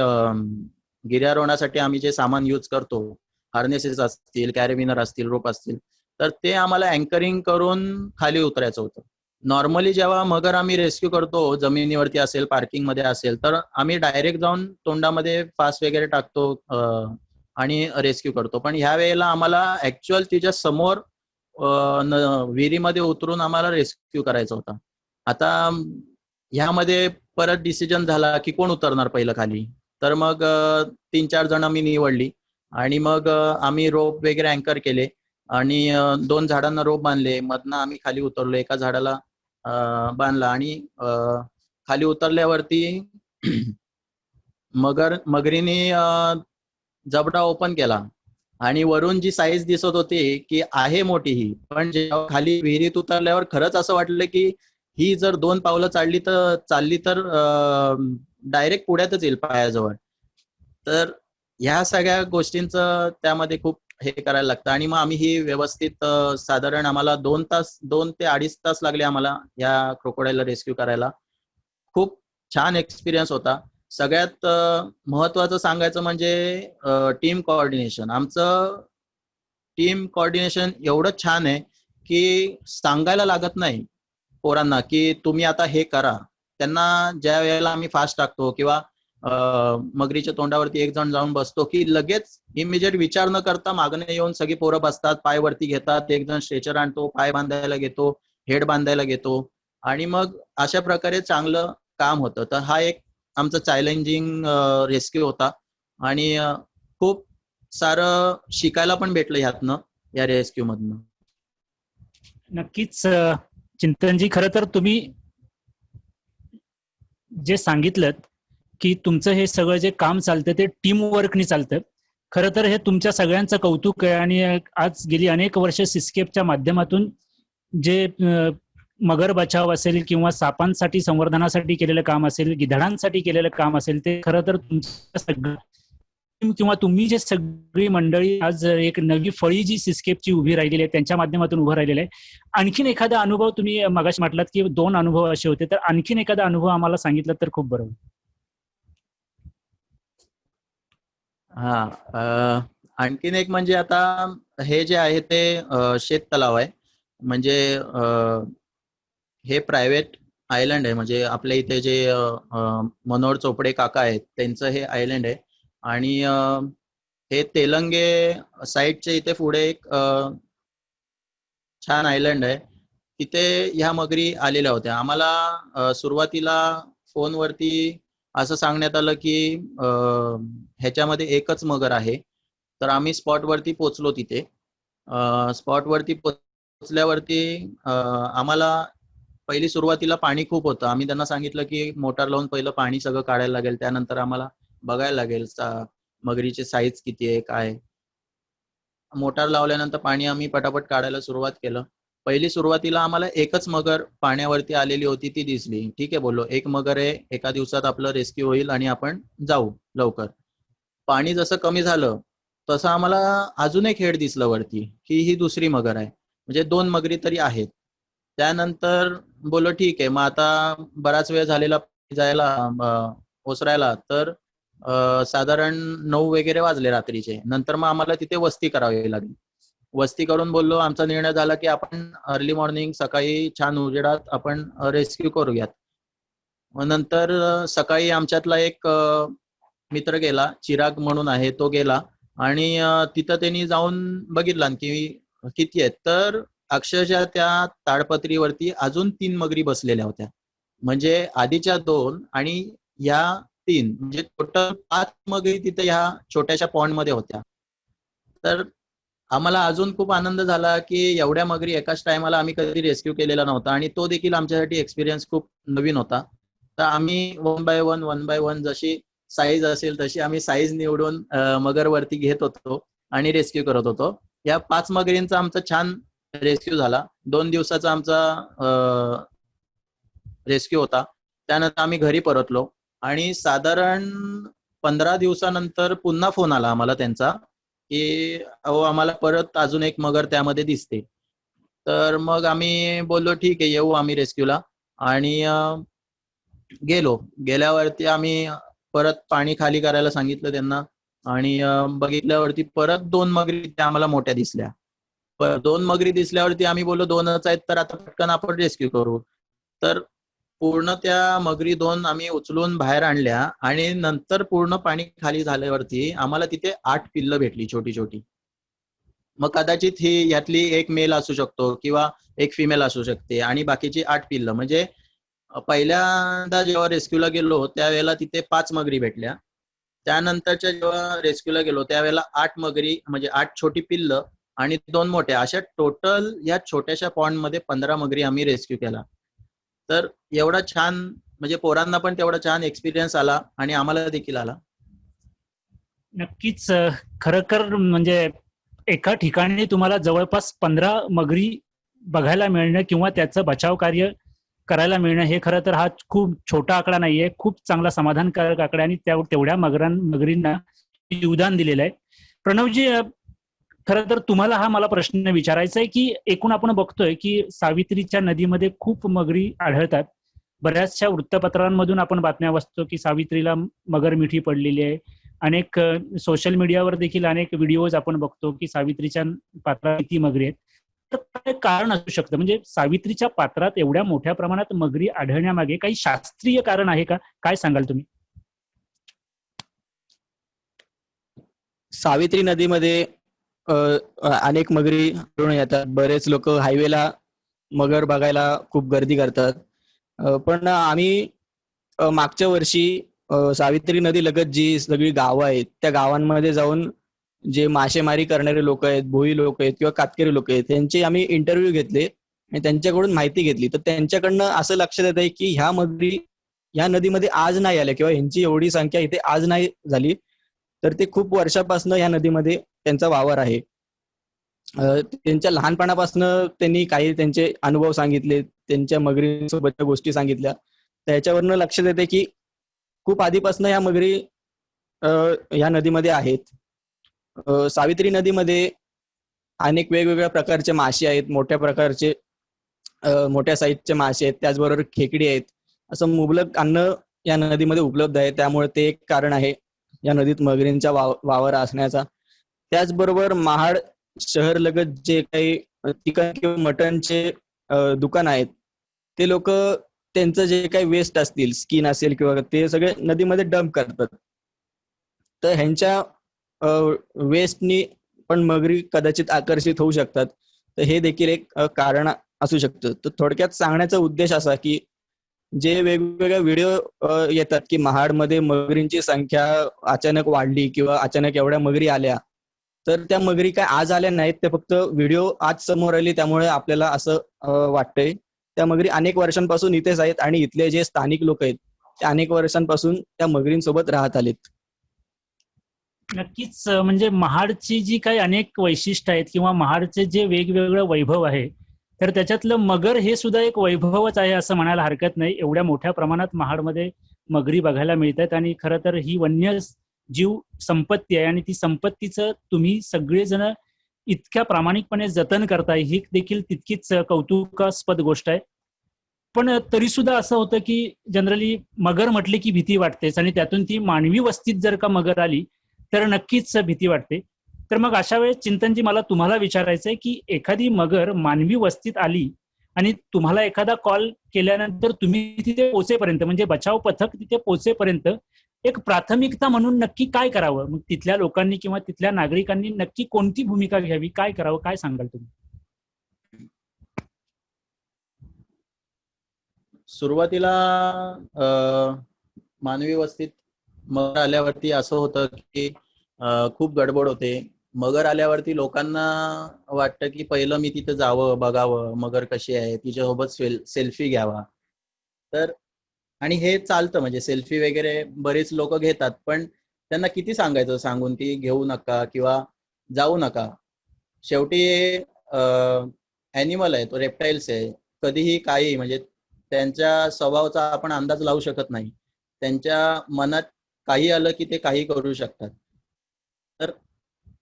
गिर्यारोहणासाठी आम्ही जे सामान यूज करतो, हार्नेसेस असतील, कॅरेबिनर असतील, रोप असतील, तर ते आम्हाला अँकरिंग करून खाली उतरायचं होतं. नॉर्मली जेव्हा मगर आम्ही रेस्क्यू करतो, जमिनीवरती असेल, पार्किंग मध्ये असेल, तर आम्ही डायरेक्ट जाऊन तोंडामध्ये फास वगैरे टाकतो आणि रेस्क्यू करतो. पण ह्या वेळेला आम्हाला ऍक्च्युअल तिच्या समोर विहिरीमध्ये उतरून आम्हाला रेस्क्यू करायचा होता. आता ह्यामध्ये परत डिसिजन झाला की कोण उतरणार पहिलं खाली. तर मग 3-4 जण आम्ही निवडली आणि मग आम्ही रोप वगैरे अँकर केले आणि 2 झाडांना रोप बांधले. मधनं आम्ही खाली उतरलो, एका झाडाला बांधला आणि खाली उतरल्यावरती मगरीने जबडा ओपन केला आणि वरून जी साईज दिसत होती की आहे मोठी ही, पण जेव्हा खाली विहिरीत उतरल्यावर खरंच असं वाटलं की ही जर 2 पावलं चालली तर डायरेक्ट पुढ्यातच येईल पायाजवळ. तर ह्या सगळ्या गोष्टींचं त्यामध्ये खूप हे करायला लागतं आणि मग आम्ही ही व्यवस्थित साधारण आम्हाला 2 ते 2.5 तास लागले आम्हाला या क्रोकोडाईलला रेस्क्यू करायला. खूप छान एक्सपिरियन्स होता. सगळ्यात महत्वाचं सांगायचं म्हणजे टीम कोऑर्डिनेशन. आमचं टीम कोऑर्डिनेशन एवढं छान आहे की सांगायला लागत नाही पोरांना की तुम्ही आता हे करा. त्यांना ज्या वेळेला आम्ही फास्ट टाकतो किंवा मगरीच्या तोंडावरती एक जण जाऊन बसतो की लगेच इमिजिएट विचार न करता मागणे येऊन सगळी पोरं बसतात, पाय वरती घेतात, एक जण स्ट्रेचर आणतो, पाय बांधायला घेतो, हेड बांधायला घेतो आणि मग अशा प्रकारे चांगलं काम होतं. तर हा एक आमचा चॅलेंजिंग रेस्क्यू होता आणि खूप सारं शिकायला पण भेटलं ह्यातनं, या रेस्क्यू मधनं. नक्कीच चिंतनजी, खरं तर तुम्ही जे सांगितलं की तुमचं हे सगळं जे काम चालतं ते टीम वर्कनी चालतं. खरं तर हे तुमच्या सगळ्यांचं कौतुक आहे आणि आज गेली अनेक वर्ष सिस्केपच्या माध्यमातून जे मगर बचाव असेल किंवा सापांसाठी संवर्धनासाठी केलेलं काम असेल, गिधाडांसाठी केलेलं काम असेल, ते खरं तर तुमचं सगळं किंवा तुम्ही जे सगळी मंडळी आज एक नवी फळी जी सिस्केपची उभी राहिलेली आहे त्यांच्या माध्यमातून उभं राहिलेलं आहे. आणखीन एखादा अनुभव तुम्ही मगाशी म्हटलात की 2 अनुभव असे होते, तर आणखीन एखादा अनुभव आम्हाला सांगितलं तर खूप बरं होईल. हा, आणखीन एक म्हणजे आता हे जे आहे ते शेत तलाव आहे. म्हणजे हे प्रायव्हेट आयलंड आहे. म्हणजे आपल्या इथे जे मनोहर चोपडे काका आहेत त्यांचं हे आयलंड आहे आणि हे तेलंगे साईडच्या इथे पुढे एक छान आयलंड आहे. तिथे ह्या मगरी आलेल्या होत्या. आम्हाला सुरुवातीला फोनवरती असं सांगण्यात आलं की ह्याच्यामध्ये एकच मगर आहे. तर आम्ही स्पॉटवरती पोचलो. तिथे स्पॉटवरती पोचल्यावरती आम्हाला पहिली सुरुवातीला पाणी खूप होतं. आम्ही त्यांना सांगितलं की मोटार लावून पहिलं पाणी सगळं काढायला लागेल, त्यानंतर आम्हाला बघायला लागेल मगरीची साईज किती आहे काय. मोटार लावल्यानंतर पाणी आम्ही पटापट काढायला सुरुवात केलं. पहिली सुरुवातीला आम्हाला एकच मगर पाण्यावरती आलेली होती, ती दिसली. ठीक आहे बोललो, एक मगर आहे, एका दिवसात आपलं रेस्क्यू होईल आणि आपण जाऊ लवकर. पाणी जसं कमी झालं तसं आम्हाला अजून एक हेड दिसलं वरती की ही दुसरी मगर आहे. म्हणजे 2 मगरी तरी आहेत. त्यानंतर बोललो ठीक आहे, मग आता बराच वेळ झालेला जायला ओसरायला. तर साधारण 9 वगैरे वाजले रात्रीचे. नंतर मग आम्हाला तिथे वस्ती करावी लागली. वस्ती करून बोललो, आमचा निर्णय झाला की आपण अर्ली मॉर्निंग सकाळी छान उजेडात आपण रेस्क्यू करूयात. मग नंतर सकाळी आमच्यातला एक मित्र गेला, चिराग म्हणून आहे, तो गेला आणि तिथं त्यांनी जाऊन बघितलं की किती आहेत. तर अक्षरशः त्या ताडपत्रीवरती अजून 3 मगरी बसलेल्या होत्या. म्हणजे आधीच्या 2 आणि या 3, म्हणजे टोटल 5 मगरी तिथे ह्या छोट्याशा पॉन्ड मध्ये होत्या. तर आम्हाला अजून खूप आनंद झाला की एवढ्या मगरी एकाच टायमाला आम्ही कधी रेस्क्यू केलेला नव्हता आणि तो देखील आमच्यासाठी एक्सपिरियन्स खूप नवीन होता. तर आम्ही 1 बाय 1 जशी साईज असेल तशी आम्ही साईज निवडून मगर वरती घेत होतो आणि रेस्क्यू करत होतो. या 5 मगरींचा आमचा छान रेस्क्यू झाला. 2 दिवसाचा आमचा रेस्क्यू होता. त्यानंतर आम्ही घरी परतलो आणि साधारण 15 दिवसानंतर पुन्हा फोन आला आम्हाला त्यांचा की अहो आम्हाला परत अजून एक मगर त्यामध्ये दिसते. तर मग आम्ही बोललो ठीक आहे, येऊ आम्ही रेस्क्यूला आणि गेलो. गेल्यावरती आम्ही परत पाणी खाली करायला सांगितलं त्यांना आणि बघितल्यावरती परत 2 मगरी त्या आम्हाला मोठ्या दिसल्या. 2 मगरी दिसल्यावरती आम्ही बोललो 2च आहेत तर आता पटकन आपण रेस्क्यू करू. तर पूर्ण त्या मगरी 2 आम्ही उचलून बाहेर आणल्या आणि नंतर पूर्ण पाणी खाली झाल्यावरती आम्हाला तिथे 8 पिल्लं भेटली छोटी छोटी. मग कदाचित ही यातली एक मेल असू शकतो किंवा एक फिमेल असू शकते आणि बाकीची 8 पिल्लं. म्हणजे पहिल्यांदा जेव्हा रेस्क्यूला गेलो त्यावेळेला तिथे 5 मगरी भेटल्या. त्यानंतरच्या जेव्हा रेस्क्यूला गेलो त्यावेळेला 8 मगरी, म्हणजे 8 छोटी पिल्लं आणि 2 मोठ्या, अशा टोटल या छोट्याशा पॉन्ड मध्ये 15 मगरी आम्ही रेस्क्यू केला. तर एवढा छान, म्हणजे पोरांना पण तेवढा छान एक्सपिरियन्स आला आणि आम्हाला देखील आला. नक्कीच खरं म्हणजे एका ठिकाणी तुम्हाला जवळपास 15 मगरी बघायला मिळणं किंवा त्याचं बचाव कार्य करायला मिळणं हे खरं तर हा खूप छोटा आकडा नाहीये, खूप चांगला समाधानकारक आकडा आणि तेवढ्या मगरींना योगदान दिलेलं आहे. प्रणवजी, खरं तर तुम्हाला हा मला प्रश्न विचारायचा आहे की एकूण आपण बघतोय की सावित्रीच्या नदीमध्ये खूप मगरी आढळतात. बऱ्याचशा वृत्तपत्रांमधून आपण बातम्या वाचतो की सावित्रीला मगर मिठी पडलेली आहे. अनेक सोशल मीडियावर देखील अनेक व्हिडिओज आपण बघतो की सावित्रीच्या पात्रात किती मगरी आहेत. तर काय कारण असू शकतं? म्हणजे सावित्रीच्या पात्रात एवढ्या मोठ्या प्रमाणात मगरी आढळण्यामागे काही शास्त्रीय कारण आहे का? काय सांगाल तुम्ही? सावित्री नदीमध्ये अनेक मगरी आढळून येतात. बरेच लोक हायवेला मगर बघायला खूप गर्दी करतात. पण आम्ही मागच्या वर्षी सावित्री नदी लगत जी सगळी गावं आहेत त्या गावांमध्ये जाऊन जे मासेमारी करणारे लोक आहेत, भोई लोक आहेत किंवा कातकरी लोक आहेत, त्यांचे आम्ही इंटरव्ह्यू घेतले आणि त्यांच्याकडून माहिती घेतली. तर त्यांच्याकडनं असं लक्षात येत आहे की ह्या मगरी ह्या नदीमध्ये आज नाही आल्या किंवा ह्यांची एवढी संख्या इथे आज नाही झाली, तर ते खूप वर्षापासून ह्या नदीमध्ये त्यांचा वावर आहे. त्यांच्या लहानपणापासून त्यांनी काही त्यांचे अनुभव सांगितले, त्यांच्या मगरींसोबतच्या गोष्टी सांगितल्या. त्याच्यावरनं लक्षात येते की खूप आधीपासून ह्या मगरी ह्या नदीमध्ये आहेत. सावित्री नदीमध्ये अनेक वेगवेगळ्या प्रकारचे मासे आहेत, मोठ्या प्रकारचे मोठ्या साईजचे मासे आहेत, त्याचबरोबर खेकडी आहेत. असं मुबलक अन्न या नदीमध्ये उपलब्ध आहे, त्यामुळे ते एक कारण आहे या नदीत मगरींचा वावर असण्याचा. त्याचबरोबर महाड शहर लगत जे काही चिकन किंवा मटनचे दुकान आहेत, ते लोक त्यांचं जे काही वेस्ट असतील, स्किन असेल किंवा ते सगळे नदीमध्ये डंप करतात. तर ह्यांच्या वेस्टनी पण मगरी कदाचित आकर्षित होऊ शकतात. तर हे देखील एक कारण असू शकतं. तर थोडक्यात सांगण्याचा उद्देश असा की जे वेगवेगळे व्हिडिओ येतात की महाडमध्ये मगरींची संख्या अचानक वाढली किंवा अचानक एवढ्या मगरी आल्या, तर त्या मगरी काय आज आल्या नाहीत, ते फक्त व्हिडिओ आज समोर आली त्यामुळे आपल्याला असं वाटतंय. त्या मगरी अनेक वर्षांपासून इथेच आहेत आणि इथले जे स्थानिक लोक आहेत ते अनेक वर्षांपासून त्या मगरींसोबत राहत आलेत. नक्कीच म्हणजे महाडची जी काही अनेक वैशिष्ट्य आहेत किंवा महाडचे जे वेगवेगळं वैभव आहे, तर त्याच्यातलं मगर हे सुद्धा एक वैभवच आहे असं म्हणायला हरकत नाही. एवढ्या मोठ्या प्रमाणात महाडमध्ये मगरी बघायला मिळतात आणि खरं तर ही वन्य जीव संपत्ती आहे आणि ती संपत्तीचं तुम्ही सगळेजण इतक्या प्रामाणिकपणे जतन करताय, ही देखील तितकीच कौतुकास्पद गोष्ट आहे. पण तरी सुद्धा असं होतं की जनरली मगर म्हटली की भीती वाटतेच आणि त्यातून ती मानवी वस्तीत जर का मगर आली तर नक्कीच भीती वाटते. तर मग अशा वेळेस चिंतनजी मला तुम्हाला विचारायचंय की एखादी मगर मानवी वस्तीत आली आणि तुम्हाला एखादा कॉल केल्यानंतर तुम्ही तिथे पोहोचेपर्यंत म्हणजे बचाव पथक तिथे पोहोचेपर्यंत एक प्राथमिकता म्हणून नक्की काय करावं? मग तिथल्या लोकांनी किंवा तिथल्या नागरिकांनी नक्की कोणती भूमिका घ्यावी, काय करावं, काय सांगाल तुम्ही? सुरुवातीला मानवी वस्तीत मगर आल्यावरती असं होतं की खूप गडबड होते. मगर आल्यावरती लोकांना वाटतं की पहिलं मी तिथे जावं, बघावं मगर कशी आहे, तिच्यासोबत सेल्फी घ्यावा. तर आणि हे चालतं, म्हणजे सेल्फी वगैरे बरेच लोक घेतात, पण त्यांना किती सांगायचं सांगून की घेऊ नका किंवा जाऊ नका. शेवटी ॲनिमल आहे, तो रेप्टाईल्स आहे, कधीही काही म्हणजे त्यांच्या स्वभावाचा आपण अंदाज लावू शकत नाही. त्यांच्या मनात काही आलं की ते काही करू शकतात. तर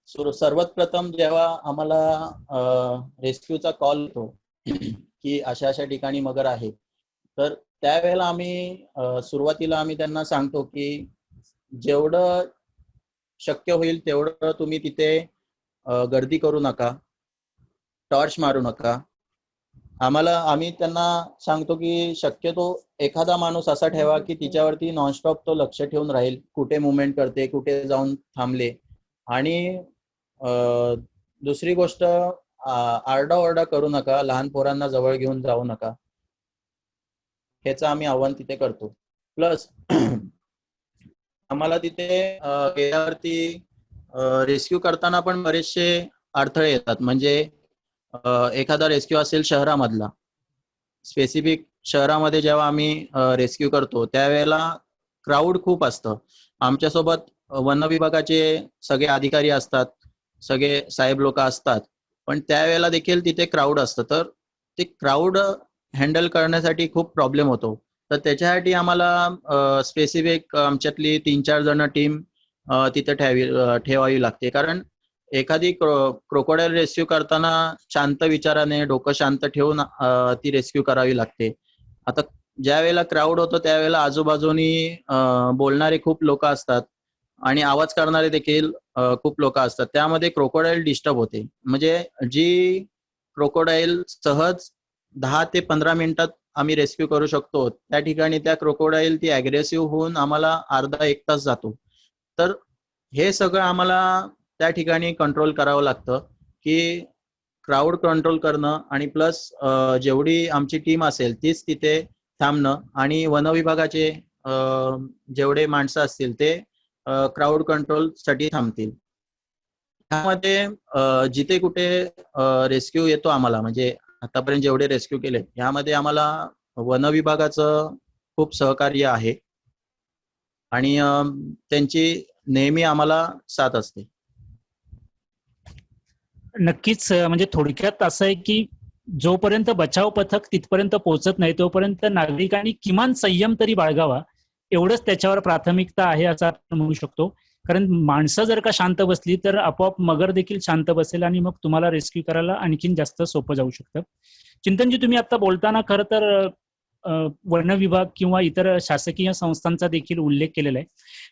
सर्वात प्रथम जेव्हा आम्हाला रेस्क्यूचा कॉल येतो की अशा अशा ठिकाणी मगर आहे, तर त्यावेळेला आम्ही सुरुवातीला आम्ही त्यांना सांगतो की जेवढं शक्य होईल तेवढं तुम्ही तिथे गर्दी करू नका, टॉर्च मारू नका. आम्ही त्यांना सांगतो की शक्यतो एखादा माणूस असा ठेवा की तिच्यावरती नॉनस्टॉप तो लक्ष ठेवून राहील, कुठे मुवमेंट करते, कुठे जाऊन थांबले. आणि दुसरी गोष्ट, आरडाओरडा करू नका, लहान पोरांना जवळ घेऊन जाऊ नका. ह्याचं आम्ही आव्हान तिथे करतो. प्लस आम्हाला तिथे गेल्यावरती रेस्क्यू करताना पण बरेचसे अडथळे येतात. म्हणजे एखादा रेस्क्यू असेल शहरामधला, स्पेसिफिक शहरामध्ये जेव्हा आम्ही रेस्क्यू करतो त्यावेळेला क्राऊड खूप असतं. आमच्यासोबत वन विभागाचे सगळे अधिकारी असतात, सगळे साहेब लोक असतात, पण त्यावेळेला देखील तिथे क्राऊड असतं. तर ते क्राऊड हँडल करण्यासाठी खूप प्रॉब्लेम होतो. तर त्याच्यासाठी आम्हाला स्पेसिफिक आमच्यातली 3-4 जण टीम तिथे ठेवावी लागते. कारण एखादी क्रोकोडाईल रेस्क्यू करताना शांत विचाराने डोकं शांत ठेवून ती रेस्क्यू करावी लागते. आता ज्या वेळेला क्राऊड होतो त्यावेळेला आजूबाजूनी बोलणारे खूप लोक असतात आणि आवाज करणारे देखील खूप लोक असतात. त्यामध्ये क्रोकोडाईल डिस्टर्ब होते. म्हणजे जी क्रोकोडाईल सहज 10 ते 15 मिनिटात आम्ही रेस्क्यू करू शकतो, त्या ठिकाणी त्या क्रोकोडाईल ती अग्रेसिव्ह होऊन आम्हाला अर्धा 1 तास जातो. तर हे सगळं आम्हाला त्या ठिकाणी कंट्रोल करावं लागतं, की क्राऊड कंट्रोल करणं आणि प्लस जेवढी आमची टीम असेल तीच तिथे थांबणं आणि वनविभागाचे जेवढे माणसं असतील ते क्राऊड कंट्रोल साठी थांबतील. त्यामध्ये जिथे कुठे रेस्क्यू येतो आम्हाला, म्हणजे आतापर्यंत जेवढे रेस्क्यू केले यामध्ये आम्हाला वनविभागाचं खूप सहकार्य आहे आणि त्यांची नेहमी आम्हाला साथ असते. नक्कीच म्हणजे थोडक्यात असं आहे की जोपर्यंत बचाव पथक तिथपर्यंत पोहोचत नाही तोपर्यंत नागरिकांनी किमान संयम तरी बाळगावा, एवढंच त्याच्यावर प्राथमिकता आहे असं आपण म्हणू शकतो. कारण माणसं जर का शांत बसली तर आपोआप मगर देखील शांत बसेल आणि मग तुम्हाला रेस्क्यू करायला आणखीन जास्त सोपं जाऊ शकतं. चिंतनजी, तुम्ही आता बोलताना खरं तर वन विभाग किंवा इतर शासकीय संस्थांचा देखील उल्लेख केलेला आहे.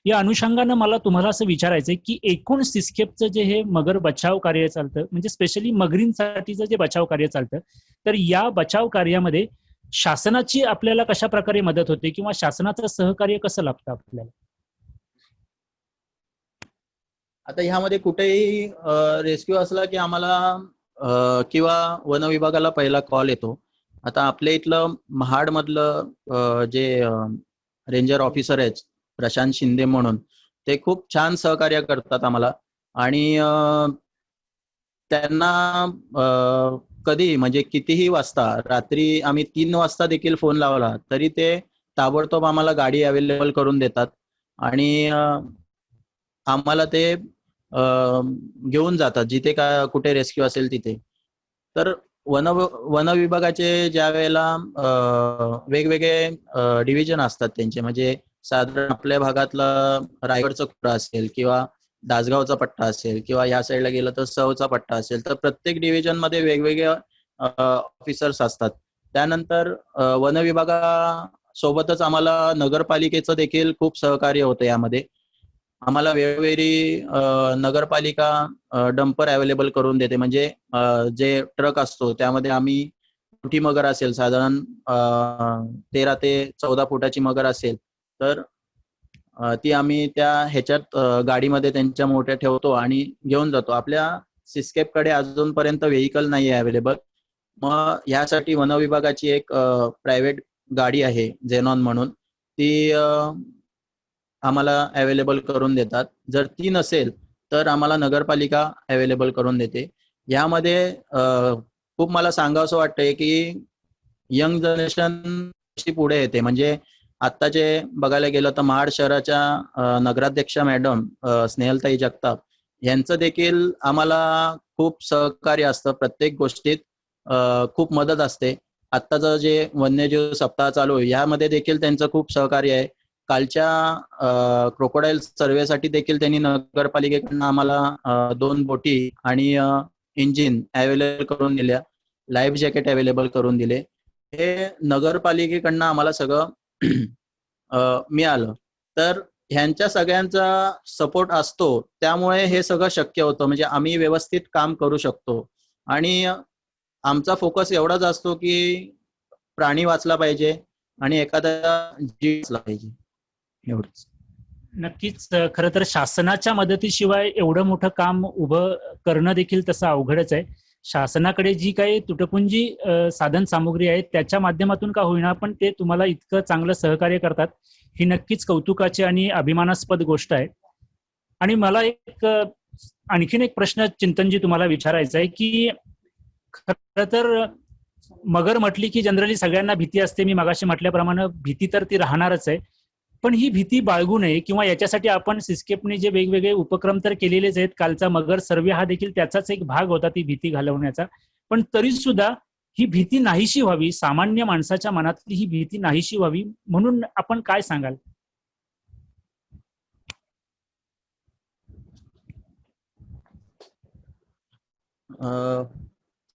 या अनुषंगानं मला तुम्हाला असं विचारायचंय की एकूण सिस्केपचं जे हे मगर बचाव कार्य चालतं, म्हणजे स्पेशली मगरींसाठीचं जे बचाव कार्य चालतं, तर या बचाव कार्यामध्ये शासनाची आपल्याला कशा प्रकारे मदत होते किंवा शासनाचं सहकार्य कसं लाभतं आपल्याला? आता ह्यामध्ये कुठेही रेस्क्यू असला की आम्हाला किंवा वन विभागाला पहिला कॉल येतो. आता आपल्या इथलं महाड मधलं जे रेंजर ऑफिसर आहेत प्रशांत शिंदे म्हणून, ते खूप छान सहकार्य करतात आम्हाला आणि त्यांना कधी म्हणजे कितीही वाजता, रात्री आम्ही 3 वाजता देखील फोन लावला तरी ते ताबडतोब आम्हाला गाडी अवेलेबल करून देतात आणि आम्हाला ते घेऊन जातात जिथे काय कुठे रेस्क्यू असेल तिथे. तर वन विभागाचे ज्या वेळेला वेगवेगळे डिव्हिजन असतात त्यांचे, म्हणजे साधारण आपल्या भागातला रायगडचा पट्टा असेल किंवा दासगावचा पट्टा असेल किंवा या साईडला गेलं तर सौचा पट्टा असेल, तर प्रत्येक डिव्हिजन मध्ये वेगवेगळे ऑफिसर्स असतात. त्यानंतर वन विभागासोबतच आम्हाला नगरपालिकेचं देखील खूप सहकार्य होतं यामध्ये. आम्हाला वेळोवेळी नगरपालिका डंपर अवेलेबल करून देते. म्हणजे जे ट्रक असतो त्यामध्ये आम्ही मोठी मगर असेल साधारण 13 ते 14 फुटाची मगर असेल तर ती आम्ही त्या ह्याच्यात गाडीमध्ये त्यांच्या मोठ्या ठेवतो आणि घेऊन जातो. आपल्या सिस्केप कडे अजूनपर्यंत व्हेकल नाही आहे अवेलेबल. मग ह्यासाठी वन विभागाची एक प्रायव्हेट गाडी आहे झेनॉन म्हणून, ती आम्हाला अवेलेबल करून देतात. जर ती नसेल तर आम्हाला नगरपालिका अवेलेबल करून देते. यामध्ये खूप मला सांगावंसं वाटतंय की यंग जनरेशन पुढे येते. म्हणजे आत्ताचे बघायला गेलं तर महाड शहराच्या नगराध्यक्षा मॅडम स्नेहलताई जगताप यांचं देखील आम्हाला खूप सहकार्य असतं. प्रत्येक गोष्टीत खूप मदत असते. आत्ताचं जे वन्यजीव सप्ताह चालू आहे यामध्ये देखील त्यांचं खूप सहकार्य आहे. कालच्या क्रोकोडाईल सर्वेसाठी देखील त्यांनी नगरपालिकेकडनं आम्हाला 2 बोटी आणि इंजिन अवेलेबल करून दिल्या, लाईफ जॅकेट अवेलेबल करून दिले. हे नगरपालिकेकडनं आम्हाला सगळं मिळालं. तर ह्यांच्या सगळ्यांचा सपोर्ट असतो त्यामुळे हे सगळं शक्य होतं. म्हणजे आम्ही व्यवस्थित काम करू शकतो आणि आमचा फोकस एवढाच असतो की प्राणी वाचला पाहिजे आणि एखादा जीव वाचला पाहिजे, एवढंच. नक्कीच खरं तर शासनाच्या मदतीशिवाय एवढं मोठं काम उभं करणं देखील तसं अवघडच आहे. शासनाकडे जी काही तुटपुंजी साधन सामुग्री आहे त्याच्या माध्यमातून का होईना पण ते तुम्हाला इतकं चांगलं सहकार्य करतात, ही नक्कीच कौतुकाची आणि अभिमानास्पद गोष्ट आहे. आणि मला एक आणखीन एक प्रश्न चिंतनजी तुम्हाला विचारायचा आहे की खरं तर मगर म्हटली की जनरली सगळ्यांना भीती असते. मी मगाशी म्हटल्याप्रमाणे भीती तर ती राहणारच आहे, पण ही भीती बाळगू नये किंवा याच्यासाठी आपण सिस्केपने जे वेगवेगळे उपक्रम तर केलेलेच आहेत. कालचा मगर सर्वे हा देखील त्याचाच एक भाग होता, ती भीती घालवण्याचा. पण तरी सुद्धा ही भीती नाहीशी व्हावी, सामान्य माणसाच्या मनातली ही भीती नाहीशी व्हावी म्हणून आपण काय सांगाल?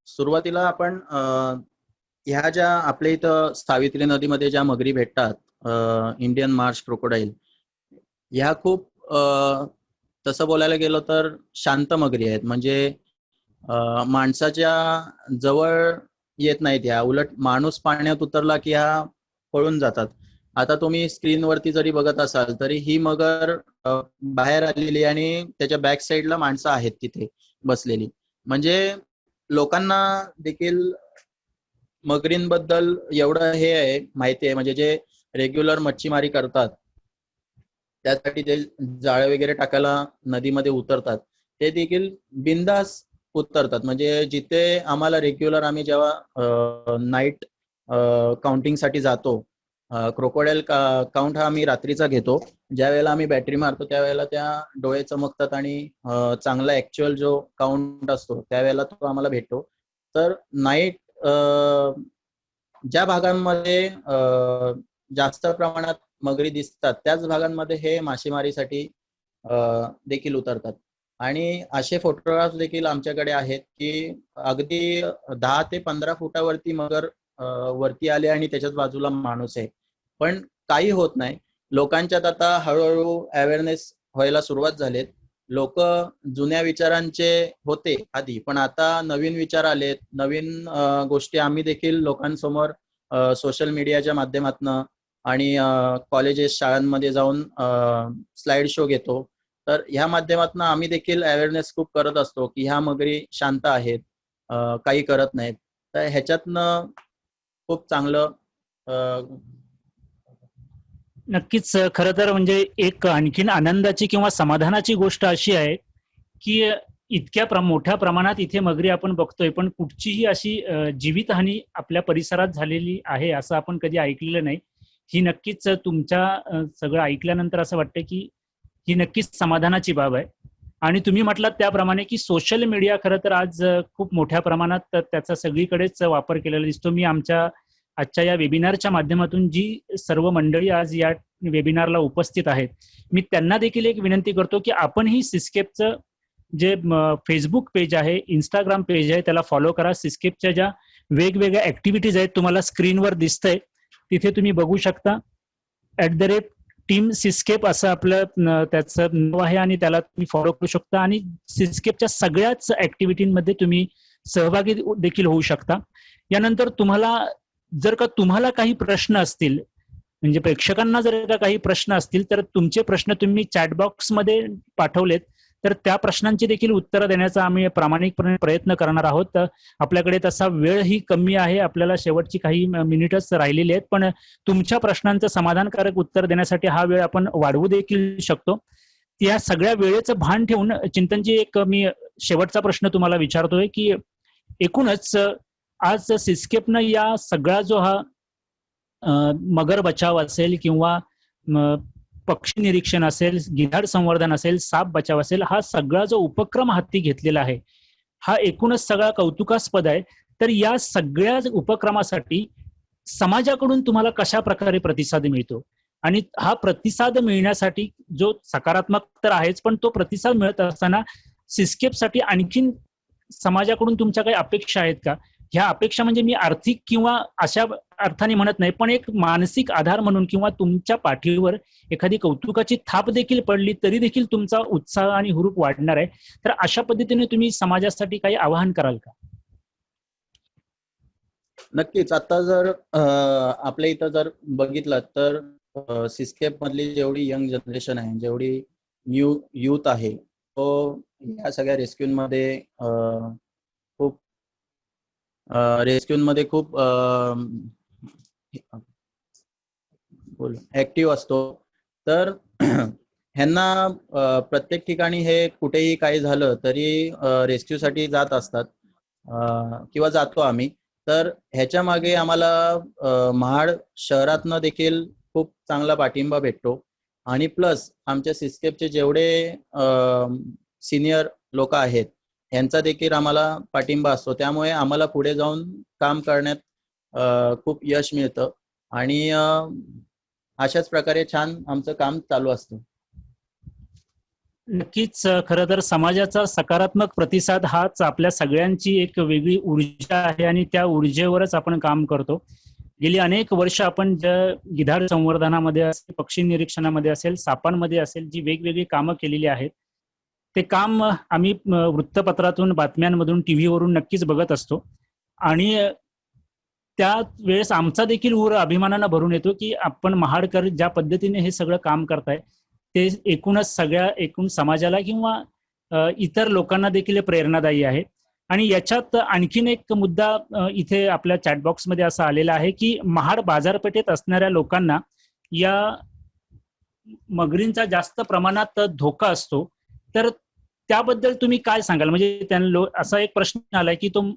सुरुवातीला आपण ह्या ज्या आपल्या इथं सावित्री नदीमध्ये ज्या मगरी भेटतात, इंडियन मार्श क्रोकोडाईल, ह्या खूप तसं बोलायला गेलो तर शांत मगरी आहेत. म्हणजे माणसाच्या जवळ येत नाहीत ह्या. उलट माणूस पाण्यात उतरला की ह्या पळून जातात. आता तुम्ही स्क्रीनवरती जरी बघत असाल तरी ही मगर बाहेर आलेली आणि त्याच्या बॅक साईडला माणसं आहेत तिथे बसलेली. म्हणजे लोकांना देखील मगरींबद्दल एवढं हे आहे, माहिती आहे. म्हणजे जे रेग्युलर मच्छीमारी करतात त्यासाठी ते जाळे वगैरे टाकायला नदीमध्ये उतरतात, ते देखील बिंदास उतरतात. म्हणजे जिथे आम्हाला रेग्युलर आम्ही जेव्हा नाईट काउंटिंग साठी जातो, क्रोकोडाईल काउंट हा आम्ही रात्रीचा घेतो. ज्या वेळेला आम्ही बॅटरी मारतो त्यावेळेला त्या डोळे चमकतात आणि चांगला ऍक्च्युअल जो काउंट असतो त्यावेळेला तो आम्हाला भेटतो. तर नाईट ज्या भागांमध्ये जास्त प्रमाणात मगरी दिसतात त्याच भागांमध्ये हे मासेमारीसाठी देखील उतरतात. आणि असे फोटोग्राफ देखील आमच्याकडे आहेत की अगदी 10 ते 15 फुटावरती मगर वरती आले आणि त्याच्याच बाजूला माणूस आहे, पण काही होत नाही. लोकांच्यात आता हळूहळू अवेअरनेस व्हायला सुरुवात झालेत. लोक जुन्या विचारांचे होते आधी, पण आता नवीन विचार आलेत, नवीन गोष्टी आम्ही देखील लोकांसमोर सोशल मीडियाच्या माध्यमातून आणि कॉलेजेस शाळांमध्ये जाऊन स्लाइड शो घेतो. तर ह्या माध्यमातून आम्ही देखील अवेअरनेस खूप करत असतो की ह्या मगरी शांत आहेत, काही करत नाहीत. तर ह्याच्यातनं खूप चांगलं नक्कीच खरं तर म्हणजे एक आणखीन आनंदाची किंवा समाधानाची गोष्ट अशी आहे की इतक्या मोठ्या प्रमाणात इथे मगरी आपण बघतोय, पण कुठचीही अशी जीवितहानी आपल्या परिसरात झालेली आहे असं आपण कधी ऐकलेलं नाही. ही नक्कीच तुमच्या सगळं ऐकल्यानंतर असं वाटतं की ही नक्कीच समाधानाची बाब आहे. आणि तुम्ही म्हटलात त्याप्रमाणे की सोशल मीडिया खरं तर आज खूप मोठ्या प्रमाणात त्याचा सगळीकडेच वापर केलेला दिसतो. मी आजच्या या वेबिनारच्या माध्यमातून जी सर्व मंडळी आज या वेबिनारला उपस्थित आहेत, मी त्यांना देखील एक विनंती करतो की आपणही सिस्केपचं जे फेसबुक पेज आहे, इंस्टाग्राम पेज आहे, त्याला फॉलो करा. सिस्केपच्या ज्या वेगवेगळ्या ऍक्टिव्हिटीज आहेत तुम्हाला स्क्रीनवर दिसतंय, तिथे तुम्ही बघू शकता. @टीम सिस्केप असं आपलं त्याचं नाव आहे आणि त्याला तुम्ही फॉलो करू शकता आणि सिस्केपच्या सगळ्याच ऍक्टिव्हिटीमध्ये तुम्ही सहभागी देखील होऊ शकता. यानंतर तुम्हाला काही प्रश्न असतील, म्हणजे प्रेक्षकांना जर का काही प्रश्न असतील तर तुमचे प्रश्न तुम्ही चॅट बॉक्समध्ये पाठवलेत तर त्या प्रश्नांची देखील उत्तरं देण्याचा आम्ही प्रामाणिकपणे प्रयत्न करणार आहोत. आपल्याकडे तसा वेळही कमी आहे, आपल्याला शेवटची काही मिनिटच राहिलेली आहेत, पण तुमच्या प्रश्नांचं समाधानकारक उत्तर देण्यासाठी हा वेळ आपण वाढवू देखील शकतो. या सगळ्या वेळेचं भान ठेवून चिंतनजी, एक मी शेवटचा प्रश्न तुम्हाला विचारतोय की एकूणच आज सिस्केपनं या सगळा जो हा मगर बचाव असेल किंवा पक्षी निरीक्षण असेल, गिधाड संवर्धन असेल, साप बचाव असेल, हा सगळा जो उपक्रम हाती घेतलेला आहे हा एकूणच सगळा कौतुकास्पद आहे. तर या सगळ्या उपक्रमासाठी समाजाकडून तुम्हाला कशा प्रकारे प्रतिसाद मिळतो आणि हा प्रतिसाद मिळण्यासाठी जो सकारात्मक तर आहेच, पण तो प्रतिसाद मिळत असताना सिस्केपसाठी आणखीन समाजाकडून तुमच्या काही अपेक्षा आहेत का? ह्या अपेक्षा म्हणजे मी आर्थिक किंवा अशा अर्थाने म्हणत नाही, पण एक मानसिक आधार म्हणून किंवा तुमच्या पाठीवर एखादी कौतुकाची थाप देखील पडली तरी देखील तुमचा उत्साह आणि हुरूप वाढणार आहे. तर अशा पद्धतीने तुम्ही समाजासाठी काही आवाहन कराल का? नक्कीच. आता जर आपल्या इथं जर बघितलं तर सिस्केप मधली जेवढी यंग जनरेशन आहे, जेवढी न्यू यूथ आहे, तो या सगळ्या रेस्क्यूमध्ये खूप ऍक्टिव्ह असतो. तर ह्यांना प्रत्येक ठिकाणी हे कुठेही काही झालं तरी रेस्क्यू साठी जात असतात किंवा जातो आम्ही. तर ह्याच्या मागे आम्हाला महाड शहरातनं देखील खूप चांगला पाठिंबा भेटतो आणि प्लस आमच्या सिस्केपचे जेवढे सिनियर लोक आहेत यांचा देखील आम्हाला पाठिंबा असतो. त्यामुळे आम्हाला पुढे जाऊन काम करण्यात खूप यश मिळतं आणि अशाच प्रकारे छान आमचं काम चालू असतं. नक्कीच खरं तर समाजाचा सकारात्मक प्रतिसाद हाच आपल्या सगळ्यांची एक वेगळी ऊर्जा आहे आणि त्या ऊर्जेवरच आपण काम करतो. गेली अनेक वर्ष आपण ज्या गिधाड संवर्धनामध्ये असेल, पक्षी निरीक्षणामध्ये असेल, सापांमध्ये असेल, जी वेगवेगळी कामं केलेली आहेत, ते काम आम्ही वृत्तपत्रातून, बातम्यांमधून, टीव्हीवरून नक्कीच बघत असतो. आणि त्या वेळेस आमचा देखील ऊर अभिमानानं भरून येतो, की आपण महाडकर ज्या पद्धतीने हे सगळं काम करताय, ते एकूण समाजाला किंवा इतर लोकांना देखील प्रेरणादायी आहे. आणि याच्यात आणखीन एक मुद्दा इथे आपल्या चॅटबॉक्समध्ये असा आलेला आहे, की महाड बाजारपेठेत असणाऱ्या लोकांना या मगरींचा जास्त प्रमाणात धोका असतो. तर त्याबद्दल तुम्ही काय सांगाल? म्हणजे त्यांना असा एक प्रश्न आलाय, की तो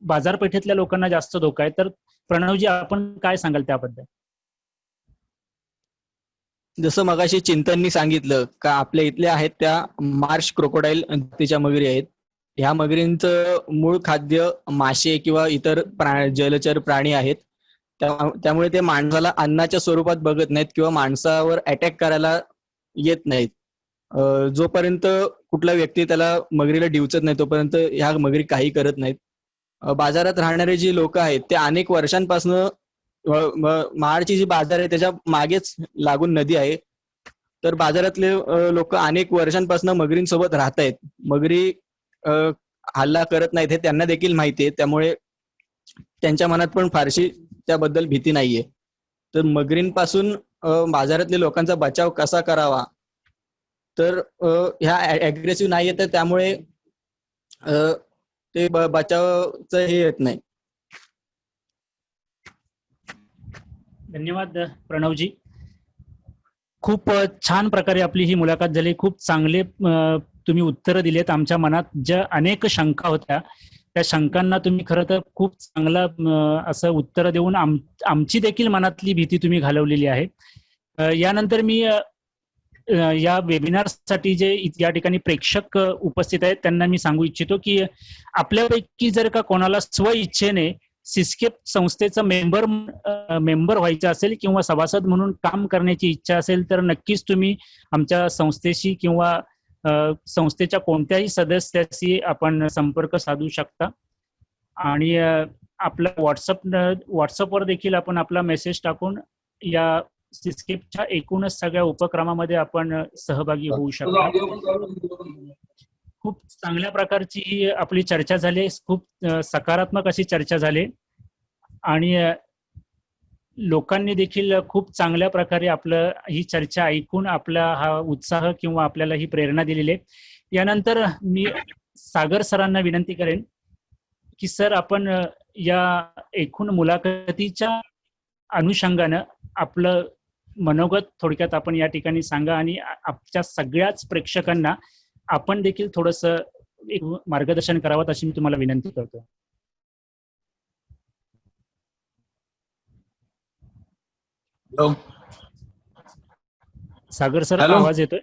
बाजारपेठेतल्या लोकांना जास्त धोका आहे. तर प्रणवजी, आपण काय सांगाल त्याबद्दल? जसं मगाशी चिंतननी सांगितलं का आपल्या इथल्या आहेत त्या मार्श क्रोकोडाईल जातीच्या मगरी आहेत. ह्या मगरींचं मूळ खाद्य मासे किंवा इतर जलचर प्राणी आहेत. त्यामुळे ते माणसाला अन्नाच्या स्वरूपात बघत नाहीत किंवा माणसावर अटॅक करायला येत नाहीत. जोपर्यंत कुठला व्यक्ती त्याला मगरीला डिवचत नाही तोपर्यंत ह्या मगरी काही करत नाहीत. बाजारात राहणारे जी लोक आहेत ते अनेक वर्षांपासून महाडची जी बाजार आहे त्याच्या मागेच लागून नदी आहे. तर बाजारातले लोक अनेक वर्षांपासून मगरींसोबत राहत आहेत. मगरी हल्ला करत नाहीत हे त्यांना देखील माहिती आहे. त्यामुळे त्यांच्या मनात पण फारशी त्याबद्दल भीती नाहीये. तर मगरींपासून बाजारातल्या लोकांचा बचाव कसा करावा, तर ह्या अग्रेसिव्ह नाही येत, त्यामुळे ते बचावचं हे येत नाही. धन्यवाद प्रणवजी. खूप छान प्रकारे आपली ही मुलाखत झाली. खूप चांगले तुम्ही उत्तरं दिलेत. आमच्या मनात ज्या अनेक शंका होत्या त्या शंकांना तुम्ही खरं तर खूप चांगला असं उत्तर देऊन आमची देखील मनातली भीती तुम्ही घालवलेली आहे. यानंतर मी या वेबिनारसाठी जे या ठिकाणी प्रेक्षक उपस्थित आहेत त्यांना मी सांगू इच्छितो, की आपल्यापैकी जर का कोणाला स्व इच्छेने सिस्केप संस्थेचं मेंबर व्हायचं असेल किंवा सभासद म्हणून काम करण्याची इच्छा असेल, तर नक्कीच तुम्ही आमच्या संस्थेशी किंवा संस्थेच्या कोणत्याही सदस्याशी आपण संपर्क साधू शकता. आणि आपला व्हॉट्सअपवर देखील आपण आपला मेसेज टाकून या सिस्केपच्या एकूणच सगळ्या उपक्रमामध्ये आपण सहभागी होऊ शकता. खूप चांगल्या प्रकारची ही आपली चर्चा झाली. खूप सकारात्मक अशी चर्चा झाली आणि लोकांनी देखील खूप चांगल्या प्रकारे आपलं ही चर्चा ऐकून आपला हा उत्साह किंवा आपल्याला ही प्रेरणा दिलेली आहे. यानंतर मी सागर सरांना विनंती करेन की सर, आपण या एकूण मुलाखतीच्या अनुषंगानं आपलं मनोगत थोडक्यात आपण या ठिकाणी सांगा आणि आमच्या सगळ्याच प्रेक्षकांना आपण देखील थोडंसं एक मार्गदर्शन करावं अशी मी तुम्हाला विनंती करतो. हॅलो सागर सर, हॅलो, आवाज येतोय?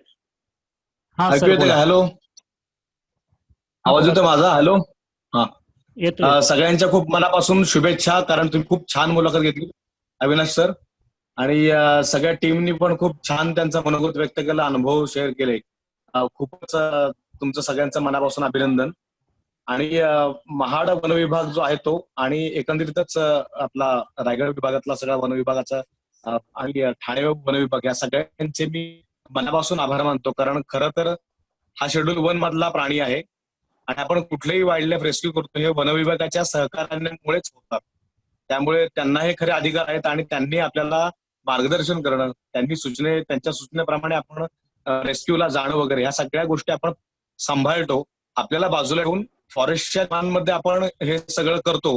हा ऐकू सर, येते बोला. का? हॅलो, आवाज येतोय माझा? हॅलो, हा. येतोय. सगळ्यांच्या खूप मनापासून शुभेच्छा, कारण तुम्ही खूप छान मुलाखत घेतली अविनाश सर. आणि सगळ्या टीमनी पण खूप छान त्यांचा मनोगत व्यक्त केला, अनुभव शेअर केले. खूपच तुमचं सगळ्यांचं मनापासून अभिनंदन. आणि महाड वन विभाग जो आहे तो आणि एकंदरीतच आपला रायगड विभागातला सगळा वन विभागाचा आणि ठाणे वन विभाग या सगळ्यांचे मी मनापासून आभार मानतो. कारण खरं तर हा शेड्यूल 1 मधला प्राणी आहे आणि आपण कुठलेही वाईल्ड लाईफ रेस्क्यू करतो हे वन विभागाच्या सहकार्यामुळेच होतात. त्यामुळे त्यांना हे खरे अधिकार आहेत आणि त्यांनी आपल्याला मार्गदर्शन करणं, त्यांच्या सूचनेप्रमाणे आपण रेस्क्यूला जाणं वगैरे ह्या सगळ्या गोष्टी आपण सांभाळतो. आपल्याला बाजूला ठेवून फॉरेस्टच्या कामांमध्ये आपण हे सगळं करतो.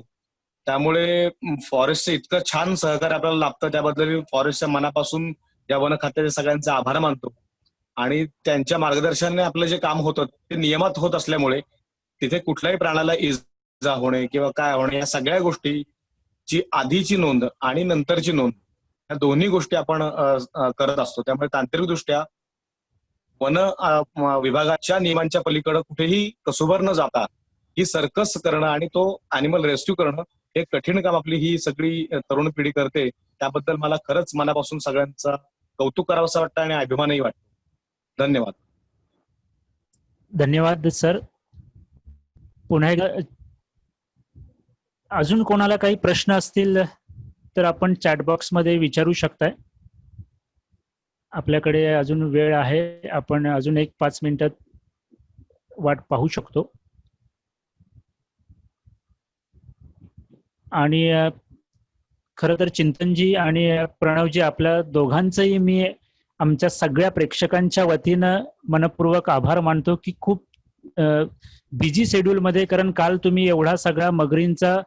त्यामुळे फॉरेस्टचं इतकं छान सहकार्य आपल्याला लाभतं, त्याबद्दल फॉरेस्टच्या मनापासून या वन खात्याचे सगळ्यांचे आभार मानतो. आणि त्यांच्या मार्गदर्शनाने आपलं जे काम होतं ते नियमात होत असल्यामुळे तिथे कुठल्याही प्राण्याला इजा होणे किंवा काय होणे या सगळ्या गोष्टीची आधीची नोंद आणि नंतरची नोंद या दोन्ही गोष्टी आपण करत असतो. त्यामुळे तांत्रिकदृष्ट्या वन विभागाच्या नियमांच्या पलीकडे कुठेही कसुबर न जाता ही सर्कस करणं आणि तो अॅनिमल रेस्क्यू करणं हे कठीण काम आपली ही सगळी तरुण पिढी करते. त्याबद्दल मला खरंच मनापासून सगळ्यांचा कौतुक करावंसं वाटतं आणि अभिमानही वाटतो. धन्यवाद. धन्यवाद सर. पुन्हा एकदा अजून कोणाला काही प्रश्न असतील तर आपण चॅट बॉक्स मध्ये विचारू शकताय. आपल्याकडे अजून वेळ आहे, आपण अजून एक 5 मिनिटात वाट पाहू शकतो. आणि खरं तर चिंतनजी आणि प्रणवजी, आपल्या दोघांचंही मी आमच्या सगळ्या प्रेक्षकांच्या वतीनं मनपूर्वक आभार मानतो की खूप बिझी शेड्यूल मध्ये, कारण काल तुम्ही एवढा सगळा मगरींचा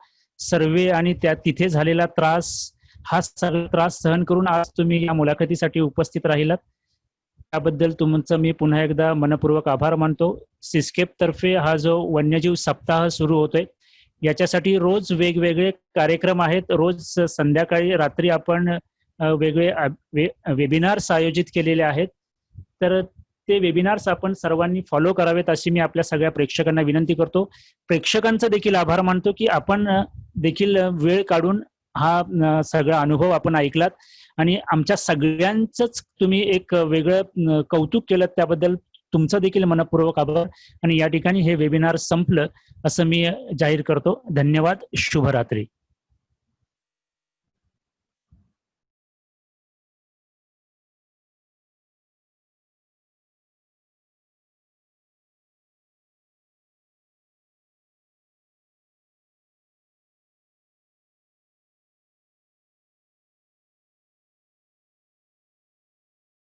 सर्वे आणि त्या तिथे झालेला त्रास, हा सगळा त्रास सहन करून आज तुम्ही या मुलाखतीसाठी उपस्थित राहिलात, त्याबद्दल तुमचं मी पुन्हा एकदा मनपूर्वक आभार मानतो. सिस्केप तर्फे हा जो वन्यजीव सप्ताह सुरू होतोय, याच्यासाठी रोज वेगवेगळे कार्यक्रम आहेत. रोज संध्याकाळी रात्री आपण वेगळे वेबिनार्स आयोजित केलेले आहेत. तर ते वेबिनार्स आपण सर्वांनी फॉलो करावेत अशी मी आपल्या सगळ्या प्रेक्षकांना विनंती करतो. प्रेक्षकांचा देखील आभार मानतो की आपण देखील वेळ काढून हा सगळा अनुभव आपण ऐकलात आणि आमच्या सगळ्यांचंच तुम्ही एक वेगळं कौतुक केलं, त्याबद्दल तुमचं देखील मनपूर्वक आभार. आणि या ठिकाणी हे वेबिनार संपलं असं मी जाहीर करतो. धन्यवाद. शुभरात्री.